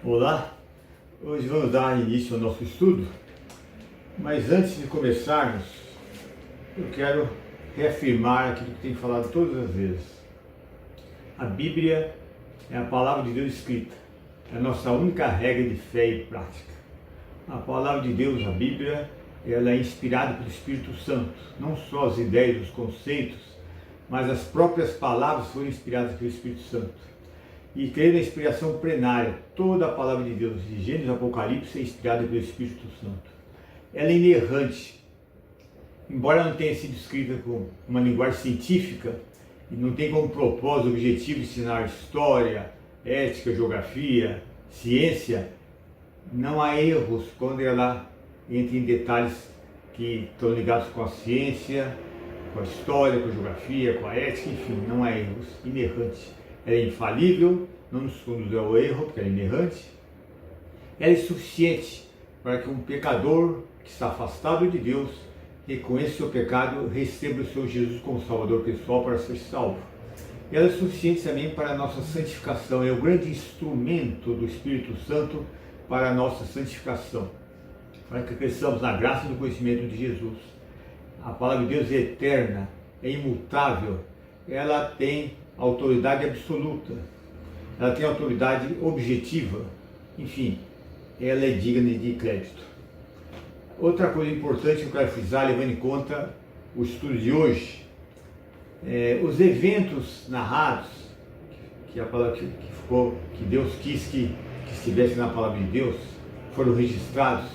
Olá, hoje vamos dar início ao nosso estudo, mas antes de começarmos, eu quero reafirmar aquilo que tenho falado todas as vezes. A Bíblia é a palavra de Deus escrita, é a nossa única regra de fé e prática. A palavra de Deus, a Bíblia, ela é inspirada pelo Espírito Santo, não só as ideias, os conceitos, mas as próprias palavras foram inspiradas pelo Espírito Santo. E creio na inspiração plenária, toda a palavra de Deus, de Gênesis a Apocalipse, é inspirada pelo Espírito Santo. Ela é inerrante, embora não tenha sido escrita com uma linguagem científica, e não tem como propósito, objetivo ensinar história, ética, geografia, ciência, não há erros quando ela entra em detalhes que estão ligados com a ciência, com a história, com a geografia, com a ética, enfim, não há erros, inerrante. Ela é infalível, não nos conduz ao erro, porque ela é inerrante. Ela é suficiente para que um pecador que está afastado de Deus reconheça o seu pecado, receba o seu Jesus como Salvador pessoal para ser salvo. Ela é suficiente também para a nossa santificação, é o grande instrumento do Espírito Santo para a nossa santificação, para que cresçamos na graça e no conhecimento de Jesus. A palavra de Deus é eterna, é imutável, ela tem autoridade absoluta, ela tem autoridade objetiva, enfim, ela é digna de crédito. Outra coisa importante que eu quero frisar, levando em conta o estudo de hoje, os eventos narrados, que a palavra que Deus quis que estivesse na palavra de Deus, foram registrados,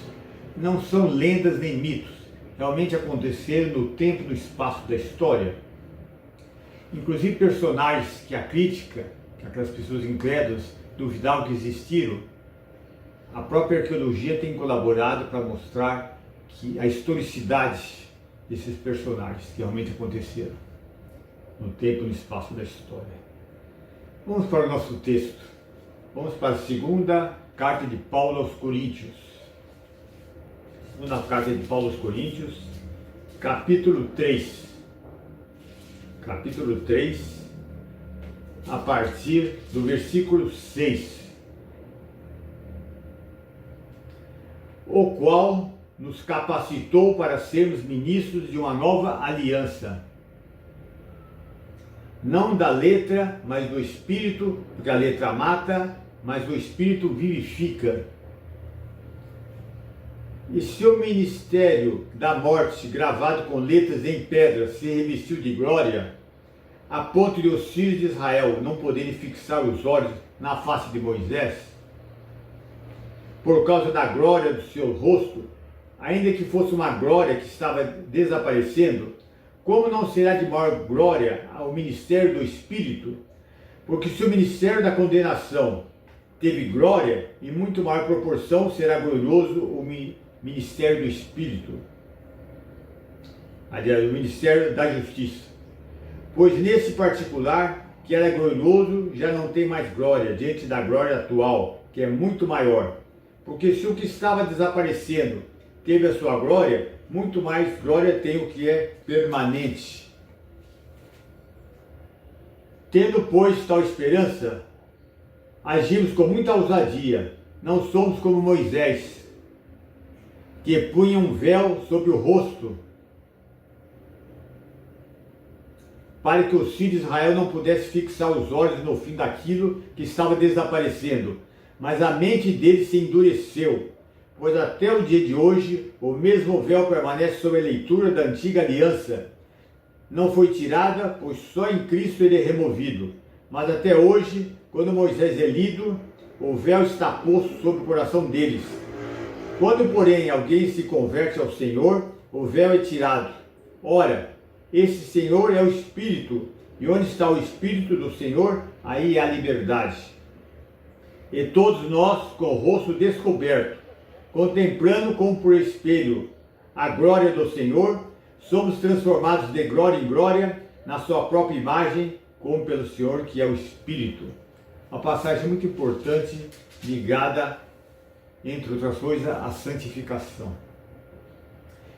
não são lendas nem mitos, realmente aconteceram no tempo e no espaço da história. Inclusive personagens que a crítica, que aquelas pessoas incrédulas duvidavam que existiram, a própria arqueologia tem colaborado para mostrar que a historicidade desses personagens que realmente aconteceram no tempo e no espaço da história. Vamos para o nosso texto. Vamos para a segunda carta de Paulo aos Coríntios. Segunda carta de Paulo aos Coríntios, capítulo 3. Capítulo 3, a partir do versículo 6. O qual nos capacitou para sermos ministros de uma nova aliança, não da letra, mas do Espírito, porque a letra mata, mas o Espírito vivifica. E se o ministério da morte, gravado com letras em pedra, se revestiu de glória, a ponto de os filhos de Israel não poderem fixar os olhos na face de Moisés, por causa da glória do seu rosto, ainda que fosse uma glória que estava desaparecendo, como não será de maior glória o ministério do Espírito? Porque se o ministério da condenação teve glória, em muito maior proporção será glorioso o ministério do Espírito, aliás, o ministério da justiça. Pois nesse particular, que era glorioso, já não tem mais glória diante da glória atual, que é muito maior. Porque se o que estava desaparecendo teve a sua glória, muito mais glória tem o que é permanente. Tendo, pois, tal esperança, agimos com muita ousadia, não somos como Moisés, que punha um véu sobre o rosto, para que os filhos de Israel não pudessem fixar os olhos no fim daquilo que estava desaparecendo. Mas a mente deles se endureceu, pois até o dia de hoje o mesmo véu permanece sobre a leitura da antiga aliança. Não foi tirada, pois só em Cristo ele é removido. Mas até hoje, quando Moisés é lido, o véu está posto sobre o coração deles. Quando, porém, alguém se converte ao Senhor, o véu é tirado. Ora, esse Senhor é o Espírito, e onde está o Espírito do Senhor, aí há liberdade. E todos nós, com o rosto descoberto, contemplando como por espelho a glória do Senhor, somos transformados de glória em glória, na sua própria imagem, como pelo Senhor, que é o Espírito. Uma passagem muito importante, ligada, entre outras coisas, à santificação.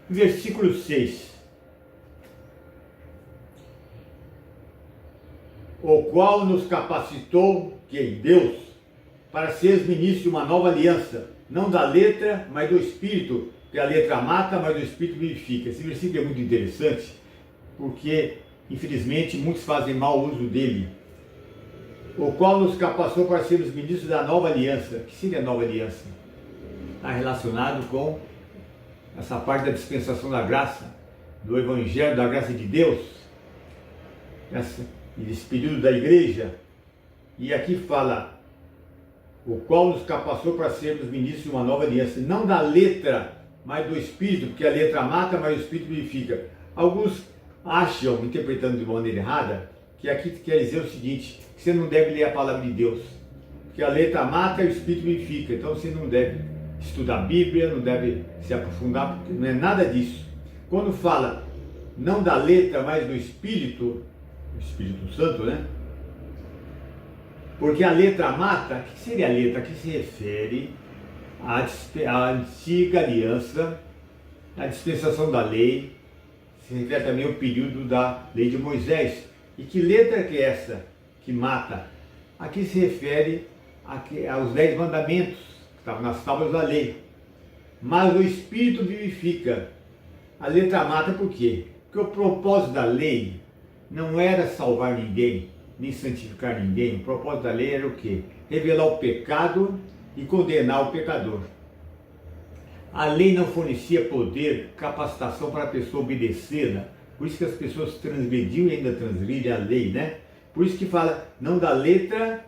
Versículo 6. O qual nos capacitou, que Deus, para seres ministros de uma nova aliança, não da letra, mas do Espírito, porque a letra mata, mas o Espírito vivifica. Esse versículo é muito interessante, porque, infelizmente, muitos fazem mau uso dele. O qual nos capacitou para sermos ministros da nova aliança. O que seria a nova aliança? Está relacionado com essa parte da dispensação da graça, do Evangelho, da graça de Deus, esse período da igreja. E aqui fala, o qual nos capacitou para sermos ministros de uma nova aliança, não da letra, mas do Espírito, porque a letra mata, mas o Espírito vivifica. Alguns acham, interpretando de maneira errada, que aqui quer dizer o seguinte, que você não deve ler a palavra de Deus, porque a letra mata e o Espírito vivifica, então você não deve estudar a Bíblia, não deve se aprofundar, porque não é nada disso. Quando fala não da letra, mas do Espírito, o Espírito Santo, né? Porque a letra mata, o que seria a letra? Que se refere à antiga aliança, à dispensação da lei, se refere também ao período da lei de Moisés. E que letra que é essa que mata? Aqui se refere aos 10 mandamentos, que estavam nas tábuas da lei. Mas o Espírito vivifica. A letra mata por quê? Porque o propósito da lei não era salvar ninguém, nem santificar ninguém. O propósito da lei era o quê? Revelar o pecado e condenar o pecador. A lei não fornecia poder, capacitação para a pessoa obedecê-la. Por isso que as pessoas transgrediam e ainda transgridem a lei, né? Por isso que fala, não da letra,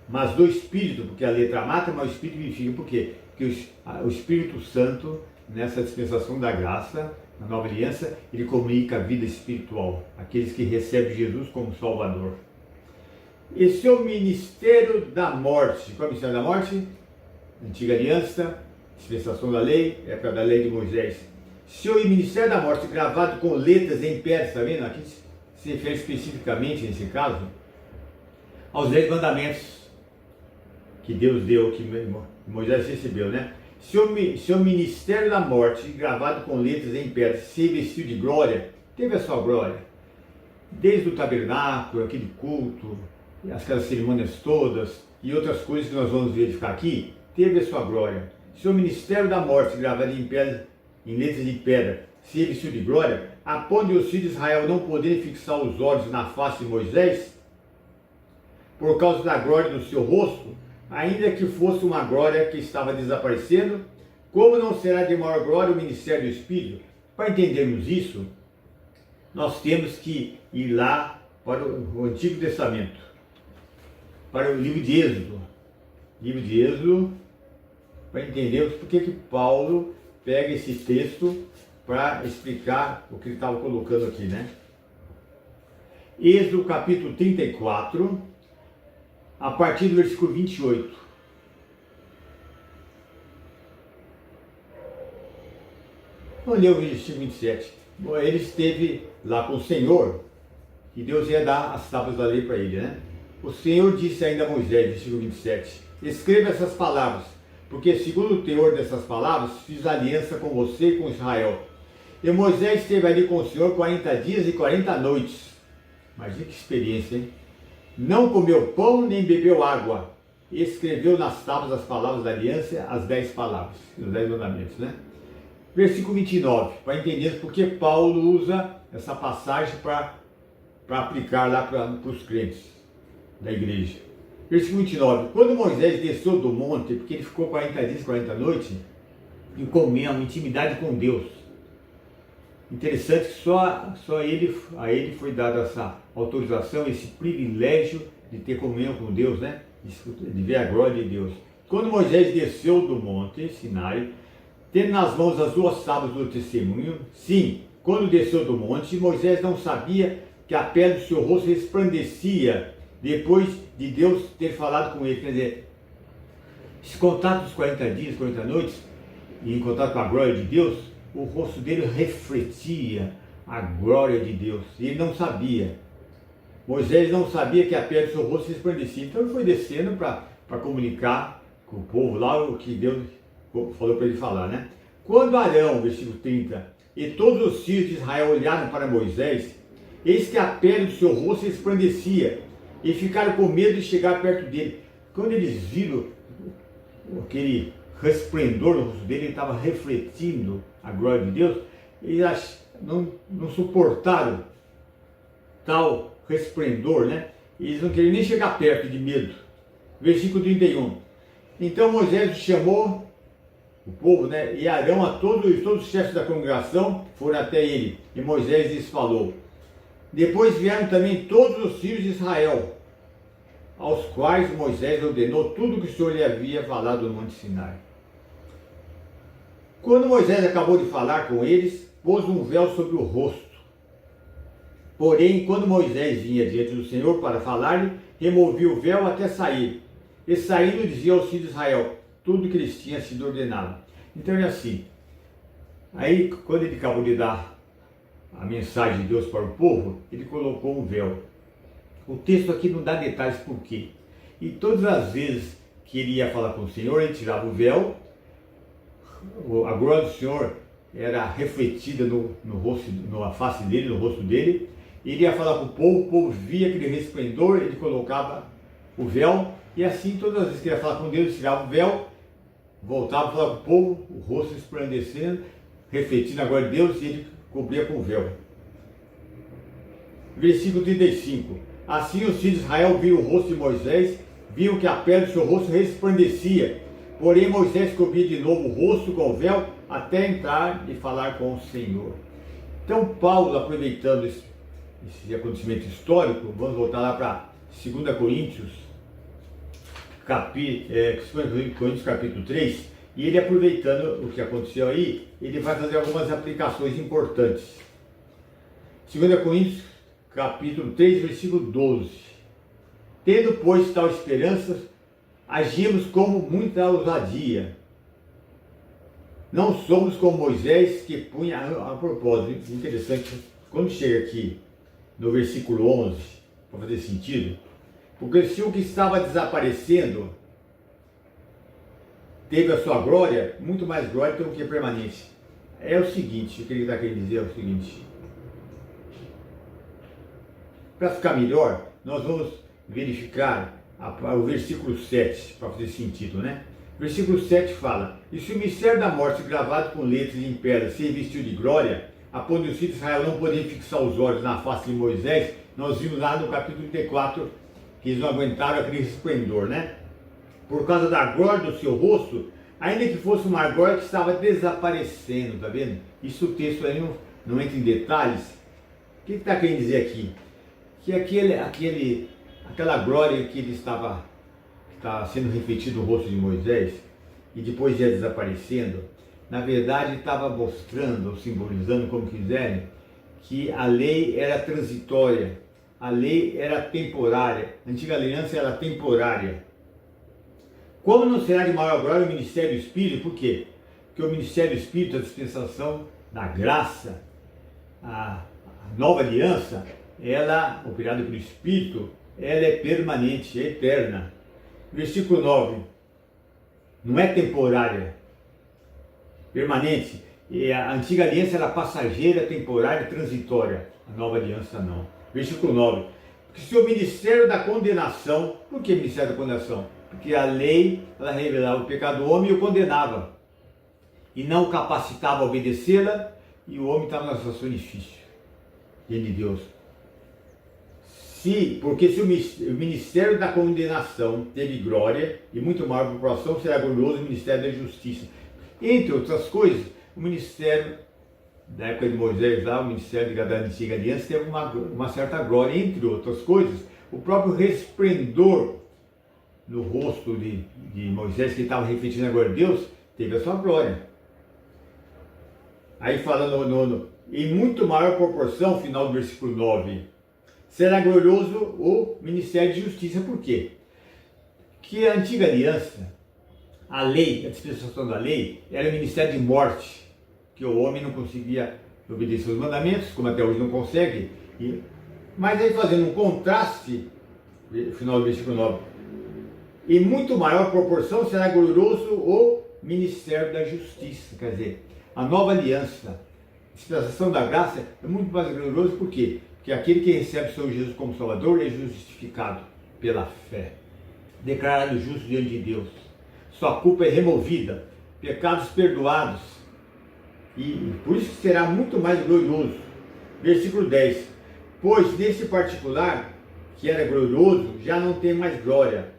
mas do Espírito, porque a letra mata, mas o Espírito vivifica. Por quê? Porque o Espírito Santo, nessa dispensação da graça, na nova aliança, ele comunica a vida espiritual, aqueles que recebem Jesus como Salvador. Esse é o ministério da morte. Qual é o ministério da morte? Antiga aliança, dispensação da lei, época da lei de Moisés. Se o ministério da morte gravado com letras em pedra, está vendo? Aqui se refere especificamente, nesse caso, aos 10 mandamentos que Deus deu, que Moisés recebeu, né? Se o ministério da morte, gravado com letras em pedra, se vestiu de glória, teve a sua glória. Desde o tabernáculo, aquele culto, aquelas cerimônias todas e outras coisas que nós vamos verificar aqui, teve a sua glória. Se o ministério da morte, gravado em pedra, em letras de pedra, se vestiu de glória, a ponto de os filhos de Israel não poderem fixar os olhos na face de Moisés, por causa da glória do seu rosto, ainda que fosse uma glória que estava desaparecendo, como não será de maior glória o ministério do Espírito? Para entendermos isso, nós temos que ir lá para o Antigo Testamento, para o livro de Êxodo. Livro de Êxodo, para entendermos por que Paulo pega esse texto para explicar o que ele estava colocando aqui, né? Êxodo capítulo 34, a partir do versículo 28. Vamos ler o versículo 27. Bom, ele esteve lá com o Senhor, e Deus ia dar as tábuas da lei para ele, né? O Senhor disse ainda a Moisés, versículo 27, escreva essas palavras, porque segundo o teor dessas palavras, fiz aliança com você e com Israel. E Moisés esteve ali com o Senhor 40 dias e 40 noites. Imagina que experiência, hein? Não comeu pão nem bebeu água. E escreveu nas tábuas as palavras da aliança, as 10 palavras, os 10 mandamentos, né? Versículo 29, para entender porque Paulo usa essa passagem para aplicar lá para os crentes da igreja. Versículo 29, quando Moisés desceu do monte, porque ele ficou 40 dias e 40 noites, em comunhão, em intimidade com Deus. Interessante que só a ele foi dada essa autorização, esse privilégio de ter comunhão com Deus, né? De ver a glória de Deus. Quando Moisés desceu do monte Sinai, tendo nas mãos as 2 tábuas do testemunho, sim, quando desceu do monte, Moisés não sabia que a pele do seu rosto resplandecia depois de Deus ter falado com ele. Quer dizer, esse contato dos 40 dias, 40 noites, e em contato com a glória de Deus, o rosto dele refletia a glória de Deus. E ele não sabia. Moisés não sabia que a pele do seu rosto resplandecia. Então ele foi descendo para comunicar com o povo lá o que Deus falou para ele falar, né? Quando Arão, versículo 30, e todos os filhos de Israel olharam para Moisés, eis que a pele do seu rosto resplandecia, e ficaram com medo de chegar perto dele. quando eles viram aquele resplendor no rosto dele, ele estava refletindo a glória de Deus, eles não suportaram tal resplendor, né? Eles não queriam nem chegar perto de medo. Versículo 31. Então Moisés chamou o povo, né? E Arão a todos os chefes da congregação foram até ele. E Moisés lhes falou. Depois vieram também todos os filhos de Israel, aos quais Moisés ordenou tudo que o Senhor lhe havia falado no Monte Sinai. Quando Moisés acabou de falar com eles, pôs um véu sobre o rosto. Porém, quando Moisés vinha diante do Senhor para falar-lhe, removia o véu até sair. E saindo dizia aos filhos de Israel tudo que lhes tinha sido ordenado. Então é assim. Aí, quando ele acabou de dar a mensagem de Deus para o povo, ele colocou um véu. O texto aqui não dá detalhes por quê. E todas as vezes que ele ia falar com o Senhor, ele tirava o véu, a glória do Senhor era refletida no rosto, na face dele, no rosto dele. Ele ia falar com o povo via aquele resplendor, ele colocava o véu, e assim todas as vezes que ele ia falar com Deus, ele tirava o véu, voltava a falar com o povo, o rosto resplandecendo, refletindo a glória de Deus, e ele cobria com o véu. Versículo 35. Assim os filhos de Israel viram o rosto de Moisés, viram que a pele do seu rosto resplandecia. Porém Moisés cobria de novo o rosto com o véu, até entrar e falar com o Senhor. Então Paulo, aproveitando esse acontecimento histórico, vamos voltar lá para 2 Coríntios, capítulo 3, e ele aproveitando o que aconteceu aí, ele vai fazer algumas aplicações importantes. 2 Coríntios, capítulo 3, versículo 12. Tendo, pois, tal esperança, agimos como muita ousadia. Não somos como Moisés, que punha a propósito. Interessante, quando chega aqui no versículo 11, para fazer sentido, porque se o que estava desaparecendo teve a sua glória, muito mais glória do que permanência. É o seguinte, o que ele está querendo dizer é o seguinte. Para ficar melhor, nós vamos verificar o versículo 7, para fazer sentido, né? Versículo 7 fala: E se o mistério da morte gravado com letras em pedra se revestiu de glória, a ponto dos filhos de Israel não poderem fixar os olhos na face de Moisés, nós vimos lá no capítulo 34 que eles não aguentaram aquele esplendor, né? Por causa da glória do seu rosto, ainda que fosse uma glória que estava desaparecendo, tá vendo? Isso o texto aí não entra em detalhes. O que está querendo dizer aqui? Que aquela glória que ele estava sendo refletida no rosto de Moisés e depois ia desaparecendo, na verdade estava mostrando ou simbolizando, como quiserem, que a lei era transitória, a lei era temporária, a antiga aliança era temporária. Como não será de maior glória o ministério do Espírito? Por quê? Porque o ministério do Espírito, a dispensação da graça, a nova aliança, ela, operada pelo Espírito, ela é permanente, é eterna. Versículo 9. Não é temporária, permanente. E a antiga aliança era passageira, temporária, transitória. A nova aliança não. Versículo 9. Porque se o ministério da condenação, por que ministério da condenação? Porque a lei, ela revelava o pecado do homem e o condenava. E não o capacitava a obedecê-la, e o homem estava na situação difícil. Diante de Deus. Porque se o ministério da condenação teve glória, e muito maior proporção será glorioso o ministério da justiça. Entre outras coisas, o ministério da época de Moisés, lá, o ministério da antiga aliança, teve uma certa glória. Entre outras coisas, o próprio resplendor no rosto de Moisés, que estava refletindo a glória de Deus, teve a sua glória. Aí falando em muito maior proporção, final do versículo 9, será glorioso o ministério de justiça. Por quê? Porque a antiga aliança, a lei, a dispensação da lei, era o ministério de morte, que o homem não conseguia obedecer os mandamentos, como até hoje não consegue. Mas aí fazendo um contraste, final do versículo 9, em muito maior proporção será glorioso o ministério da justiça. Quer dizer, a nova aliança, a dispensação da graça é muito mais glorioso. Por quê? Porque aquele que recebe o Senhor Jesus como Salvador é justificado pela fé. declarado justo diante de Deus. Sua culpa é removida, pecados perdoados, e por isso será muito mais glorioso. Versículo 10. Pois nesse particular, que era glorioso, já não tem mais glória.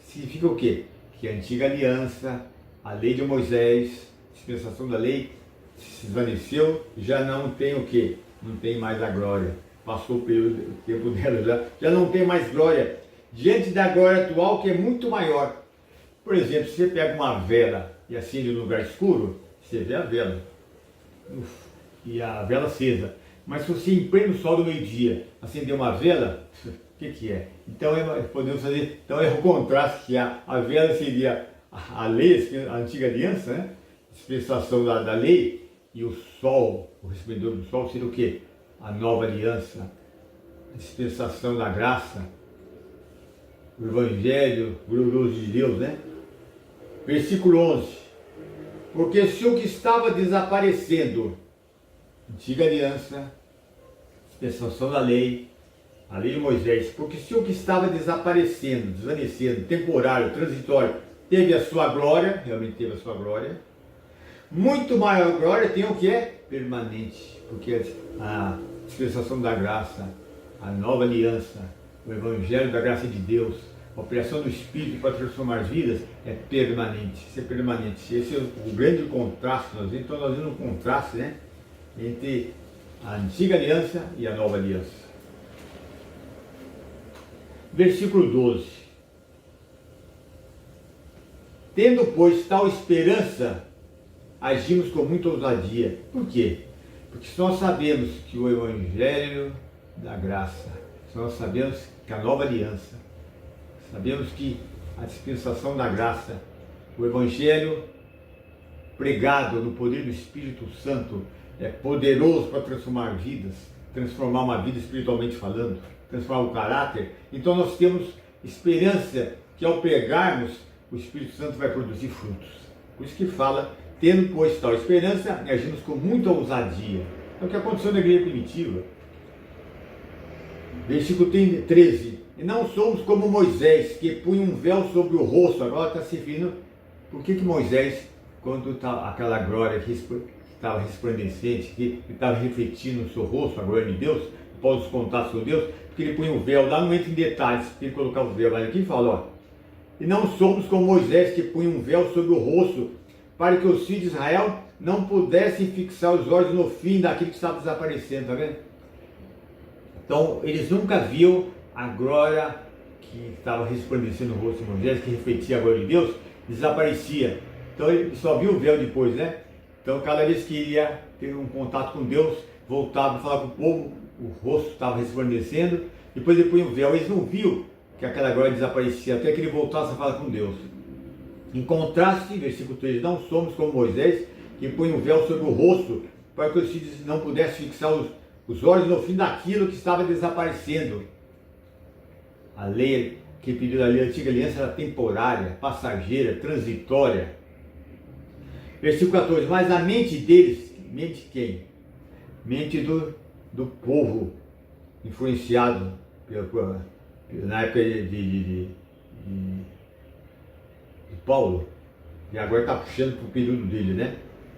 Significa o quê? Que a antiga aliança, a lei de Moisés, a dispensação da lei, se desvaneceu, já não tem o quê? Não tem mais a glória. Passou o tempo dela, já não tem mais glória. Diante da glória atual, que é muito maior. Por exemplo, se você pega uma vela e acende no lugar escuro, você vê a vela. E a vela acesa. Mas se você em pleno sol do meio-dia acender uma vela, o que é? Então podemos fazer, então é o contraste, que a vela seria a lei, a antiga aliança, né? Dispensação da lei, e o sol, o resplendor do sol seria o quê? A nova aliança, a dispensação da graça, o evangelho glorioso de Deus, né? Versículo 11. Porque se o que estava desaparecendo, antiga aliança, dispensação da lei, a lei de Moisés, porque se o que estava desaparecendo, desvanecendo, temporário, transitório, teve a sua glória, realmente teve a sua glória, muito maior glória tem o que é permanente, porque a dispensação da graça, a nova aliança, o evangelho da graça de Deus, a operação do Espírito para transformar vidas é permanente, isso é permanente. Esse é o grande contraste, então nós vemos um contraste, né, entre a antiga aliança e a nova aliança. Versículo 12. Tendo, pois, tal esperança, agimos com muita ousadia. Por quê? Porque se nós sabemos que o evangelho da graça, se nós sabemos que a nova aliança, sabemos que a dispensação da graça, o evangelho pregado no poder do Espírito Santo é poderoso para transformar vidas, transformar uma vida espiritualmente falando, transformar o caráter. Então nós temos esperança que ao pregarmos, o Espírito Santo vai produzir frutos. Por isso que fala, tendo pois tal esperança, agimos com muita ousadia. É o que aconteceu na igreja primitiva. Versículo 13. E não somos como Moisés, que punha um véu sobre o rosto. Agora está se referindo, por que Moisés, quando estava aquela glória que estava resplandecente, que estava refletindo no seu rosto, a glória de Deus, após os contatos com Deus, porque ele punha um véu, lá não entra em detalhes, porque ele colocava o véu, mas aqui fala, ó, e não somos como Moisés, que punha um véu sobre o rosto, para que os filhos de Israel não pudessem fixar os olhos no fim daquilo que estava desaparecendo, tá vendo? Então, eles nunca viam a glória que estava resplandecendo no rosto de Moisés, que refletia a glória de Deus, desaparecia. Então, ele só viu o véu depois, né? Então, cada vez que ia ter um contato com Deus, voltava a falar com o povo, o rosto estava resplandecendo, depois ele punha o véu, eles não viam que aquela glória desaparecia, até que ele voltasse a falar com Deus. Em contraste, versículo 3, não somos como Moisés, que põe um véu sobre o rosto, para que os filhos não pudessem fixar os olhos no fim daquilo que estava desaparecendo. A lei que pediu a lei, a antiga aliança, era temporária, passageira, transitória. Versículo 14, mas a mente deles, mente quem? Mente do povo, influenciado na época de Paulo, e agora está puxando para o período dele, né?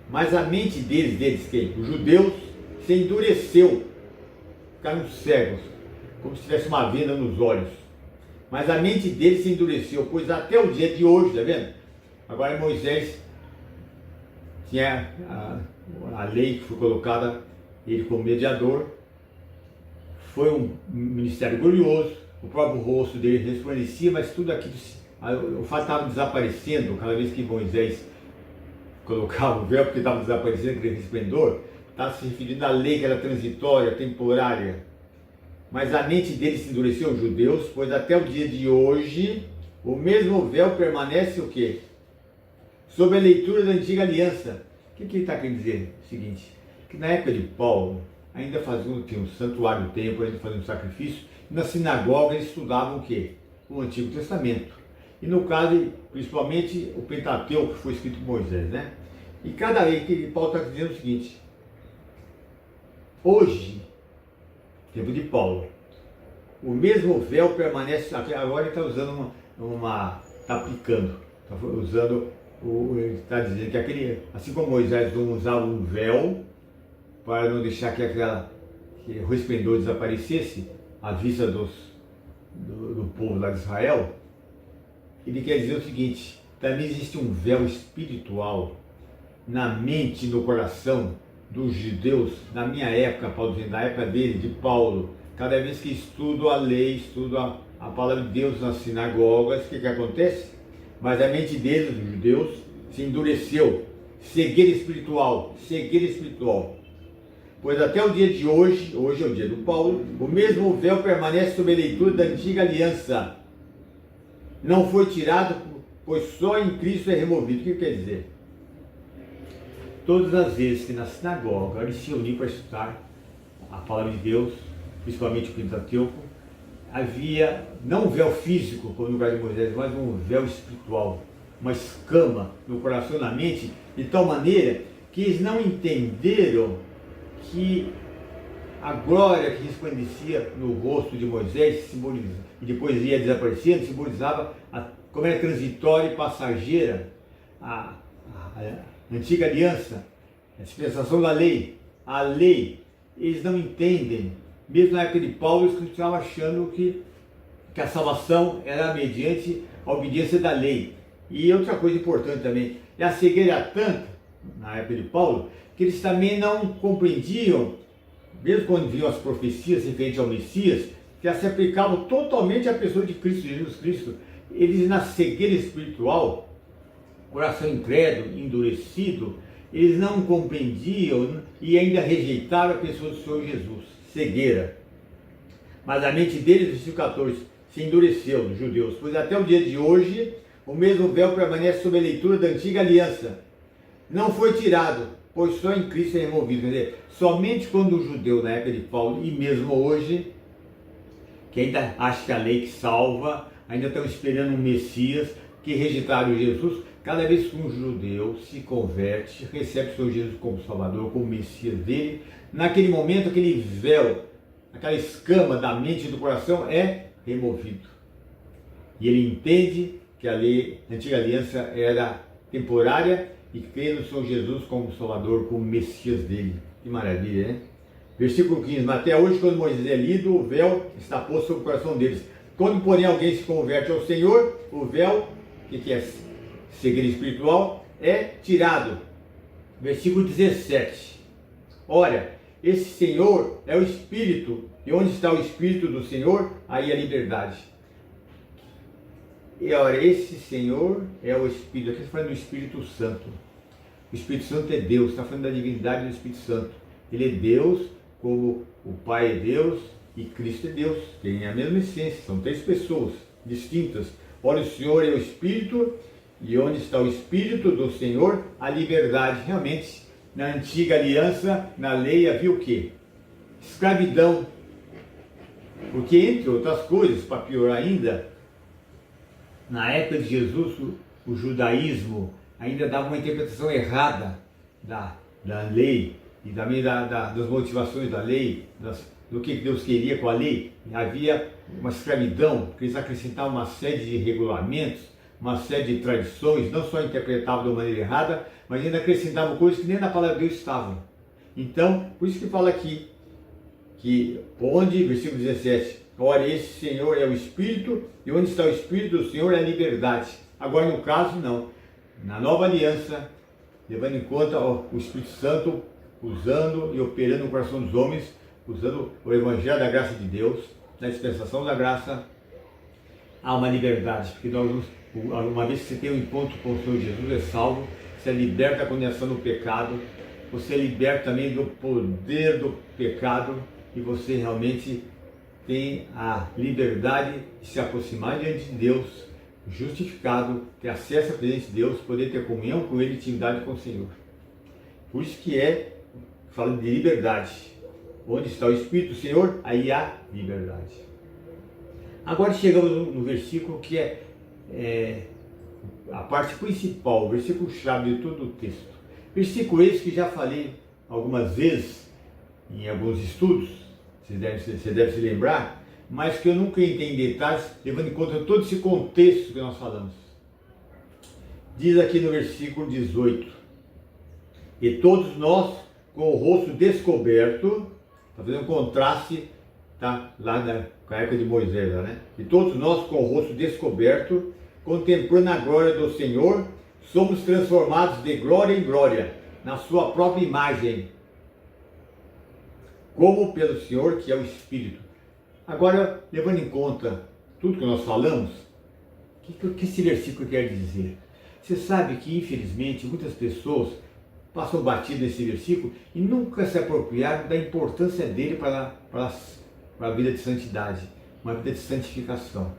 Mas a mente deles quem? Os judeus se endureceu, ficaram cegos, como se tivesse uma venda nos olhos. Mas a mente deles se endureceu, pois até o dia de hoje, tá vendo? Agora Moisés tinha a lei que foi colocada, ele como mediador, foi um ministério glorioso, o próprio rosto dele resplandecia, mas tudo aquilo, o fato estava desaparecendo, cada vez que Moisés colocava o véu, porque estava desaparecendo aquele resplendor, estava se referindo à lei que era transitória, temporária. Mas a mente deles se endureceu, os judeus, pois até o dia de hoje, o mesmo véu permanece o quê? Sob a leitura da antiga aliança. O que ele está querendo dizer? O seguinte, que na época de Paulo, ainda tinha um santuário do templo, ainda faziam um sacrifício, e na sinagoga eles estudavam o quê? O Antigo Testamento. E no caso, principalmente, o Pentateuco, que foi escrito por Moisés, né? E cada vez que Paulo está dizendo o seguinte, hoje, tempo de Paulo, o mesmo véu permanece, agora ele está usando está aplicando, está usando, está dizendo que aquele, assim como Moisés não usava um véu para não deixar que o resplendor desaparecesse à vista do povo lá de Israel, ele quer dizer o seguinte: também existe um véu espiritual na mente e no coração dos judeus, na minha época, Paulo dizendo, na época dele, de Paulo. Cada vez que estudo a lei, estudo a palavra de Deus nas sinagogas, o que acontece? Mas a mente deles, dos judeus, se endureceu. Cegueira espiritual, cegueira espiritual. Pois até o dia de hoje é o dia do Paulo, o mesmo véu permanece sob a leitura da antiga aliança. Não foi tirado, pois só em Cristo é removido. O que quer dizer? Todas as vezes que na sinagoga eles se uniam para estudar a palavra de Deus, principalmente o Pentateuco, havia não um véu físico, como no caso de Moisés, mas um véu espiritual, uma escama no coração e na mente, de tal maneira que eles não entenderam que a glória que resplandecia no rosto de Moisés simbolizava, e depois ia desaparecendo, simbolizava como era transitória e passageira a antiga aliança, a dispensação da lei. A lei, eles não entendem. Mesmo na época de Paulo, eles continuavam achando que a salvação era mediante a obediência da lei. E outra coisa importante também, a cegueira era tanta, na época de Paulo, que eles também não compreendiam, mesmo quando viam as profecias referentes ao Messias, que elas se aplicavam totalmente à pessoa de Cristo, Jesus Cristo. Eles, na cegueira espiritual, coração incrédulo, endurecido, eles não compreendiam e ainda rejeitaram a pessoa do Senhor Jesus. Cegueira. Mas a mente deles, versículo 14, se endureceu, dos judeus, pois até o dia de hoje o mesmo véu permanece sob a leitura da antiga aliança. Não foi tirado, pois só em Cristo é removido. Quer dizer, somente quando o judeu, na época de Paulo, e mesmo hoje, que ainda acha que a lei que salva, ainda estão esperando um Messias, que rejeitaram Jesus, cada vez que um judeu se converte, recebe o Senhor Jesus como Salvador, como Messias dele, naquele momento, aquele véu, aquela escama da mente e do coração é removido. E ele entende que a lei, a antiga aliança era temporária e crê no Senhor Jesus como Salvador, como Messias dele. Que maravilha, né? Versículo 15. Mas até hoje, quando Moisés é lido, o véu está posto sobre o coração deles. Quando, porém, alguém se converte ao Senhor, o véu, que é cegueira espiritual, é tirado. Versículo 17. Ora, esse Senhor é o Espírito, e onde está o Espírito do Senhor, aí a liberdade. E ora, esse Senhor é o Espírito, aqui está falando do Espírito Santo. O Espírito Santo é Deus, está falando da divindade do Espírito Santo. Ele é Deus, como o Pai é Deus e Cristo é Deus, tem a mesma essência, são três pessoas distintas. Ora, o Senhor é o Espírito, e onde está o Espírito do Senhor, a liberdade. Realmente, na antiga aliança, na lei havia o quê? Escravidão. Porque, entre outras coisas, para piorar ainda, na época de Jesus, o judaísmo ainda dava uma interpretação errada da lei e também das motivações da lei, do que Deus queria com a lei. Havia uma escravidão, que eles acrescentavam uma série de regulamentos, uma série de tradições, não só interpretavam de uma maneira errada, mas ainda acrescentavam coisas que nem na palavra de Deus estavam. Então, por isso que fala aqui, que onde, versículo 17, ora, esse Senhor é o Espírito, e onde está o Espírito do Senhor é a liberdade. Agora, no caso, não. Na nova aliança, levando em conta o Espírito Santo, usando e operando no coração dos homens, usando o Evangelho da graça de Deus, na dispensação da graça, há uma liberdade. Porque uma vez que você tem um encontro com o Senhor Jesus, é salvo, você é liberta da condenação do pecado, você é liberta também do poder do pecado, e você realmente tem a liberdade de se aproximar diante de Deus, justificado, ter acesso à presença de Deus, poder ter comunhão com Ele, intimidade com o Senhor. Por isso que falando de liberdade. Onde está o Espírito do Senhor, aí há liberdade. Agora chegamos no versículo que é a parte principal, o versículo chave de todo o texto. Versículo esse que já falei algumas vezes em alguns estudos, você deve se lembrar, mas que eu nunca entrei em detalhes, levando em conta todo esse contexto que nós falamos. Diz aqui no versículo 18: e todos nós, com o rosto descoberto, está fazendo um contraste, tá? Lá com a época de Moisés, né? E todos nós, com o rosto descoberto, contemplando a glória do Senhor, somos transformados de glória em glória, na sua própria imagem, como pelo Senhor, que é o Espírito. Agora, levando em conta tudo que nós falamos, o que esse versículo quer dizer? Você sabe que, infelizmente, muitas pessoas passam batido nesse versículo e nunca se apropriaram da importância dele para a vida de santidade, uma vida de santificação.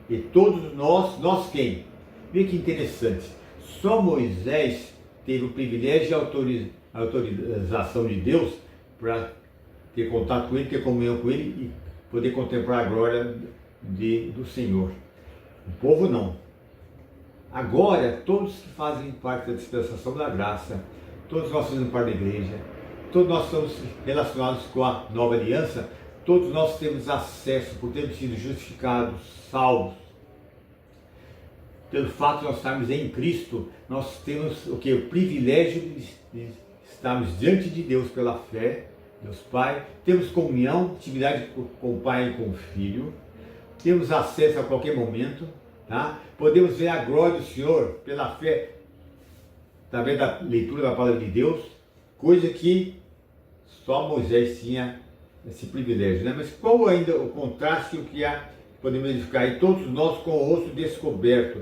E todos nós quem? Veja que interessante, só Moisés teve o privilégio e a autorização de Deus para ter contato com ele, ter comunhão com ele e poder contemplar a glória do Senhor. O povo não. Agora, todos que fazem parte da dispensação da graça, todos nós fazemos parte da igreja, todos nós estamos relacionados com a nova aliança, todos nós temos acesso, por termos sido justificados, salvos. Pelo fato de nós estarmos em Cristo, nós temos o que? O privilégio de estarmos diante de Deus pela fé, Deus Pai, temos comunhão, intimidade com o Pai e com o Filho, temos acesso a qualquer momento, tá? Podemos ver a glória do Senhor pela fé, através da leitura da palavra de Deus, coisa que só Moisés tinha esse privilégio, né? Mas qual ainda o contraste, o que há, podemos verificar? E todos nós com o rosto descoberto.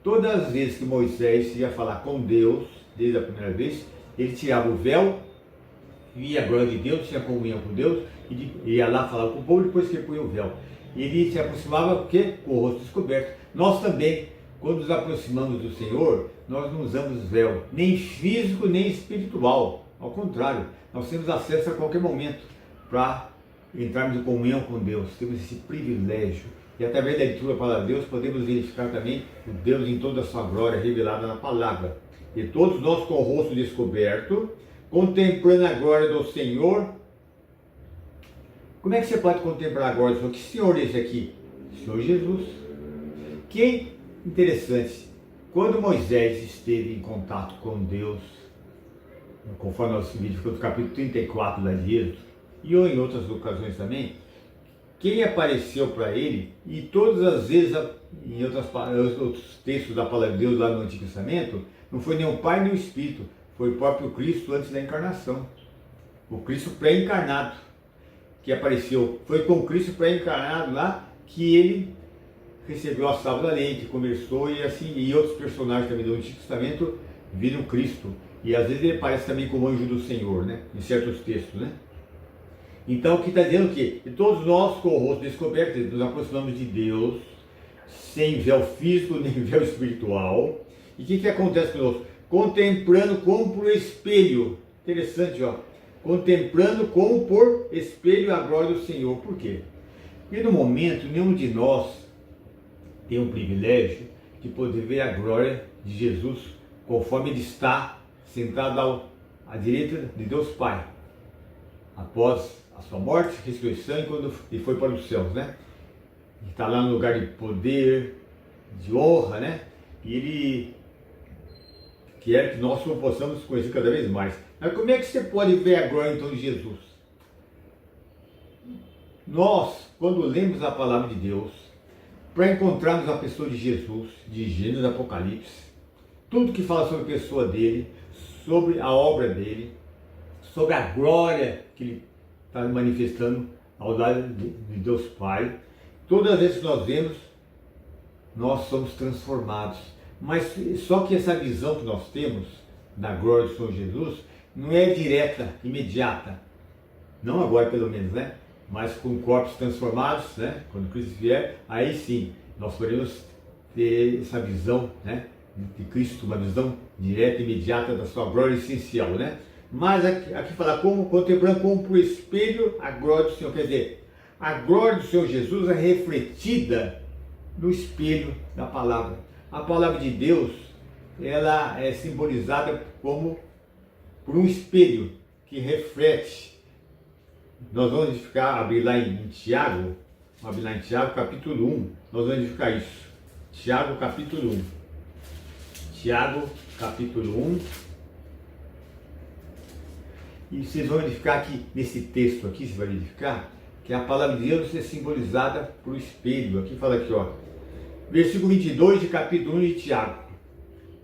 Todas as vezes que Moisés ia falar com Deus, desde a primeira vez, ele tirava o véu, via a glória de Deus, tinha comunhão com Deus, e ia lá falar com o povo, depois que ele punha o véu. Ele se aproximava porque, com o rosto descoberto. Nós também, quando nos aproximamos do Senhor, nós não usamos véu, nem físico, nem espiritual. Ao contrário, nós temos acesso a qualquer momento para entrarmos em comunhão com Deus. Temos esse privilégio. E através da leitura da palavra de Deus, podemos verificar também o Deus em toda a sua glória revelada na palavra. E todos nós com o rosto descoberto, contemplando a glória do Senhor. Como é que você pode contemplar a glória do Senhor? Que Senhor é esse aqui? Senhor Jesus. Que interessante, quando Moisés esteve em contato com Deus, conforme nosso vídeo ficou no capítulo 34 da de Êxodo, e ou em outras ocasiões também, quem apareceu para ele, e todas as vezes em outros textos da palavra de Deus lá no Antigo Testamento, não foi nem o Pai nem o Espírito, foi o próprio Cristo antes da encarnação, o Cristo pré-encarnado que apareceu. Foi com o Cristo pré-encarnado lá que ele recebeu as tábuas da lei, que conversou, e assim, e outros personagens também do Antigo Testamento viram Cristo. E às vezes ele aparece também como anjo do Senhor, né? Em certos textos, né? Então, o que está dizendo o quê? Que todos nós, com o rosto descoberto, nos aproximamos de Deus, sem véu físico nem véu espiritual. E o que acontece conosco? Contemplando como por espelho. Interessante, ó. Contemplando como por espelho a glória do Senhor. Por quê? Porque no momento, nenhum de nós tem o privilégio de poder ver a glória de Jesus conforme ele está sentado à direita de Deus Pai, após a sua morte, ressurreição, e quando ele foi para os céus, né? Ele está lá no lugar de poder, de honra, né? E ele quer que nós o possamos conhecer cada vez mais. Mas como é que você pode ver a glória então de Jesus? Nós, quando lemos a palavra de Deus, para encontrarmos a pessoa de Jesus, de Gênesis, Apocalipse, tudo que fala sobre a pessoa dele, sobre a obra dele, sobre a glória que ele está manifestando ao lado de Deus Pai, todas as vezes que nós vemos, nós somos transformados. Mas só que essa visão que nós temos da glória do Senhor Jesus não é direta, imediata. Não agora pelo menos, né? Mas com corpos transformados, né? Quando Cristo vier, aí sim, nós podemos ter essa visão, né? De Cristo, uma visão direta, imediata da sua glória essencial, né? Mas aqui fala como contemplando como por espelho a glória do Senhor. Quer dizer, a glória do Senhor Jesus é refletida no espelho da palavra. A palavra de Deus, ela é simbolizada como por um espelho que reflete Nós vamos edificar, abrir lá em Tiago, capítulo 1, nós vamos edificar isso. Tiago, capítulo 1. Tiago, capítulo 1. E vocês vão edificar aqui, nesse texto aqui, você vai edificar, que a palavra de Deus é simbolizada por espelho. Aqui fala aqui, ó. Versículo 22 de capítulo 1 de Tiago.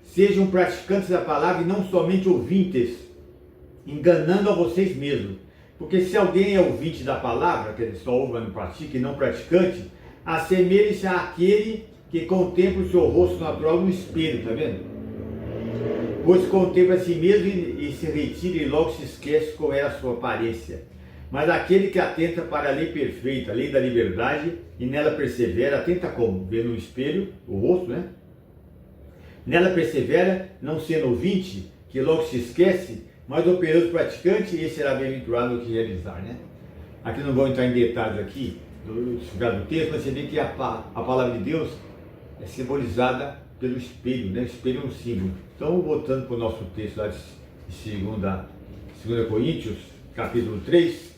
Sejam praticantes da palavra e não somente ouvintes, enganando a vocês mesmos. Porque se alguém é ouvinte da palavra, quer dizer, só ouve, mas não pratica, e não praticante, assemelhe-se àquele que contempla o seu rosto natural no espelho, tá vendo? Pois contempla a si mesmo e se retira e logo se esquece qual é a sua aparência. Mas aquele que atenta para a lei perfeita, a lei da liberdade, e nela persevera, atenta como? Vê no espelho, o rosto, né? Nela persevera, não sendo ouvinte, que logo se esquece, mas operoso praticante, esse será bem-aventurado no que realizar, né? Aqui não vou entrar em detalhes aqui do significado do texto, mas você vê que a palavra de Deus é simbolizada pelo espelho, né? O espelho é um símbolo. Então, voltando para o nosso texto lá de 2 Coríntios, capítulo 3,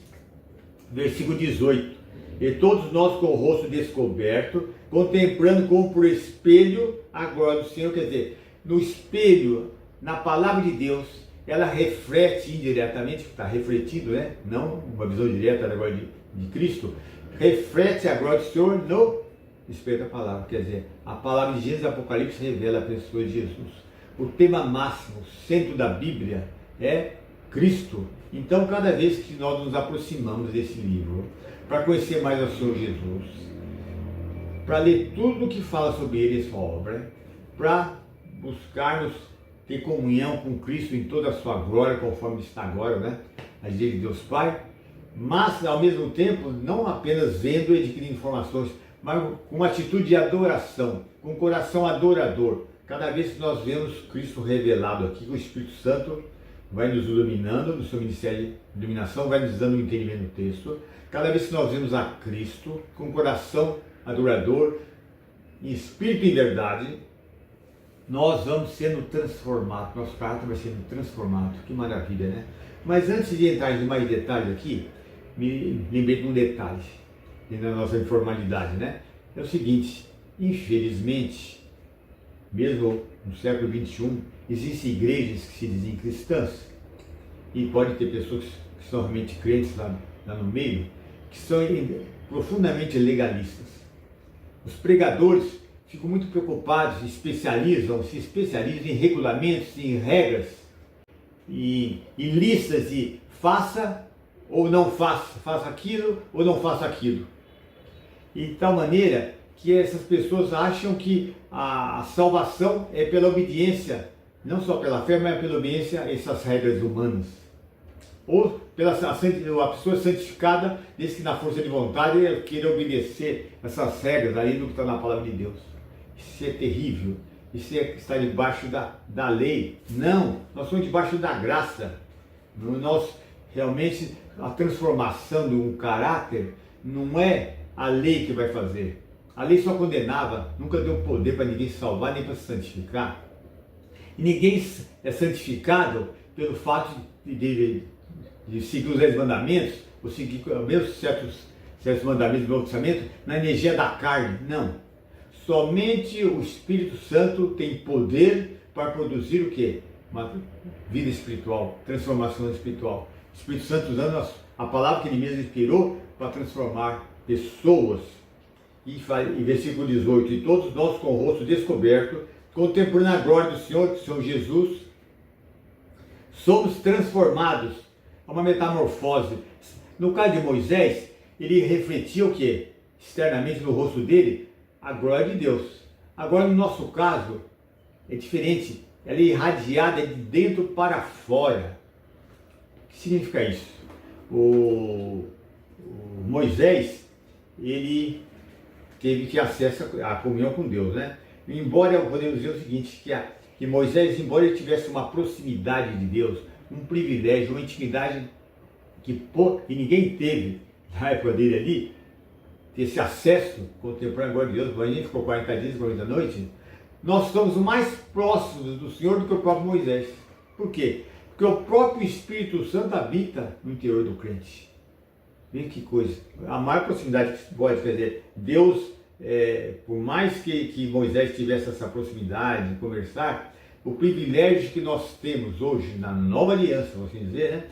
versículo 18. E todos nós com o rosto descoberto, contemplando como por espelho a glória do Senhor. Quer dizer, no espelho, na palavra de Deus, ela reflete indiretamente, está refletido, né? Não uma visão direta da glória de Cristo, reflete a glória do Senhor no espelho da palavra. Quer dizer, a palavra de Jesus, Apocalipse, revela a pessoa de Jesus. O tema máximo, o centro da Bíblia é Cristo. Então, cada vez que nós nos aproximamos desse livro, para conhecer mais o Senhor Jesus, para ler tudo o que fala sobre ele e sua obra, para buscarmos ter comunhão com Cristo em toda a sua glória, conforme está agora, né? A dizer de Deus Pai, mas ao mesmo tempo, não apenas vendo e adquirindo informações, mas com uma atitude de adoração, com um coração adorador. Cada vez que nós vemos Cristo revelado aqui, o Espírito Santo vai nos iluminando, no seu ministério de iluminação, vai nos dando um entendimento do texto. Cada vez que nós vemos a Cristo com um coração adorador, em espírito e verdade, nós vamos sendo transformados, nosso caráter vai sendo transformado. Que maravilha, né? Mas antes de entrar em mais detalhes aqui, me lembrei de um detalhe na nossa informalidade, né? É o seguinte, infelizmente, mesmo no século XXI, existem igrejas que se dizem cristãs, e pode ter pessoas que são realmente crentes lá no meio, que são profundamente legalistas. Os pregadores ficam muito preocupados, se especializam em regulamentos, em regras, em listas de faça ou não faça, faça aquilo ou não faça aquilo. E de tal maneira que essas pessoas acham que a salvação é pela obediência, não só pela fé, mas pela obediência a essas regras humanas. Ou a pessoa santificada, desde que na força de vontade ela queira obedecer essas regras, além do que está na palavra de Deus. Isso é terrível, isso está debaixo da lei. Não, nós somos debaixo da graça. Nós realmente, a transformação de um caráter não é a lei que vai fazer. A lei só condenava, nunca deu poder para ninguém se salvar, nem para se santificar. E ninguém é santificado pelo fato de seguir os 10 mandamentos, ou seguir mesmo certos mandamentos do Novo Testamento, na energia da carne. Não. Somente o Espírito Santo tem poder para produzir o quê? Uma vida espiritual, transformação espiritual. O Espírito Santo usando a palavra que ele mesmo inspirou para transformar pessoas. E versículo 18, e todos nós com o rosto descoberto, contemplando a glória do Senhor, que Senhor Jesus, somos transformados a uma metamorfose. No caso de Moisés, ele refletia o quê? Externamente no rosto dele, a glória de Deus. Agora, no nosso caso, é diferente. Ela é irradiada de dentro para fora. O que significa isso? O Moisés, ele teve que acesso à comunhão com Deus, né? Embora, podemos dizer o seguinte, que Moisés, embora ele tivesse uma proximidade de Deus, um privilégio, uma intimidade que ninguém teve na época dele ali, ter esse acesso contemporâneo agora de Deus, a gente ficou 40 dias, 40 noites, nós estamos mais próximos do Senhor do que o próprio Moisés. Por quê? Porque o próprio Espírito Santo habita no interior do crente. Vê que coisa. A maior proximidade que se pode, quer dizer, Deus, por mais que Moisés tivesse essa proximidade de conversar, o privilégio que nós temos hoje na nova aliança, vamos assim dizer, né?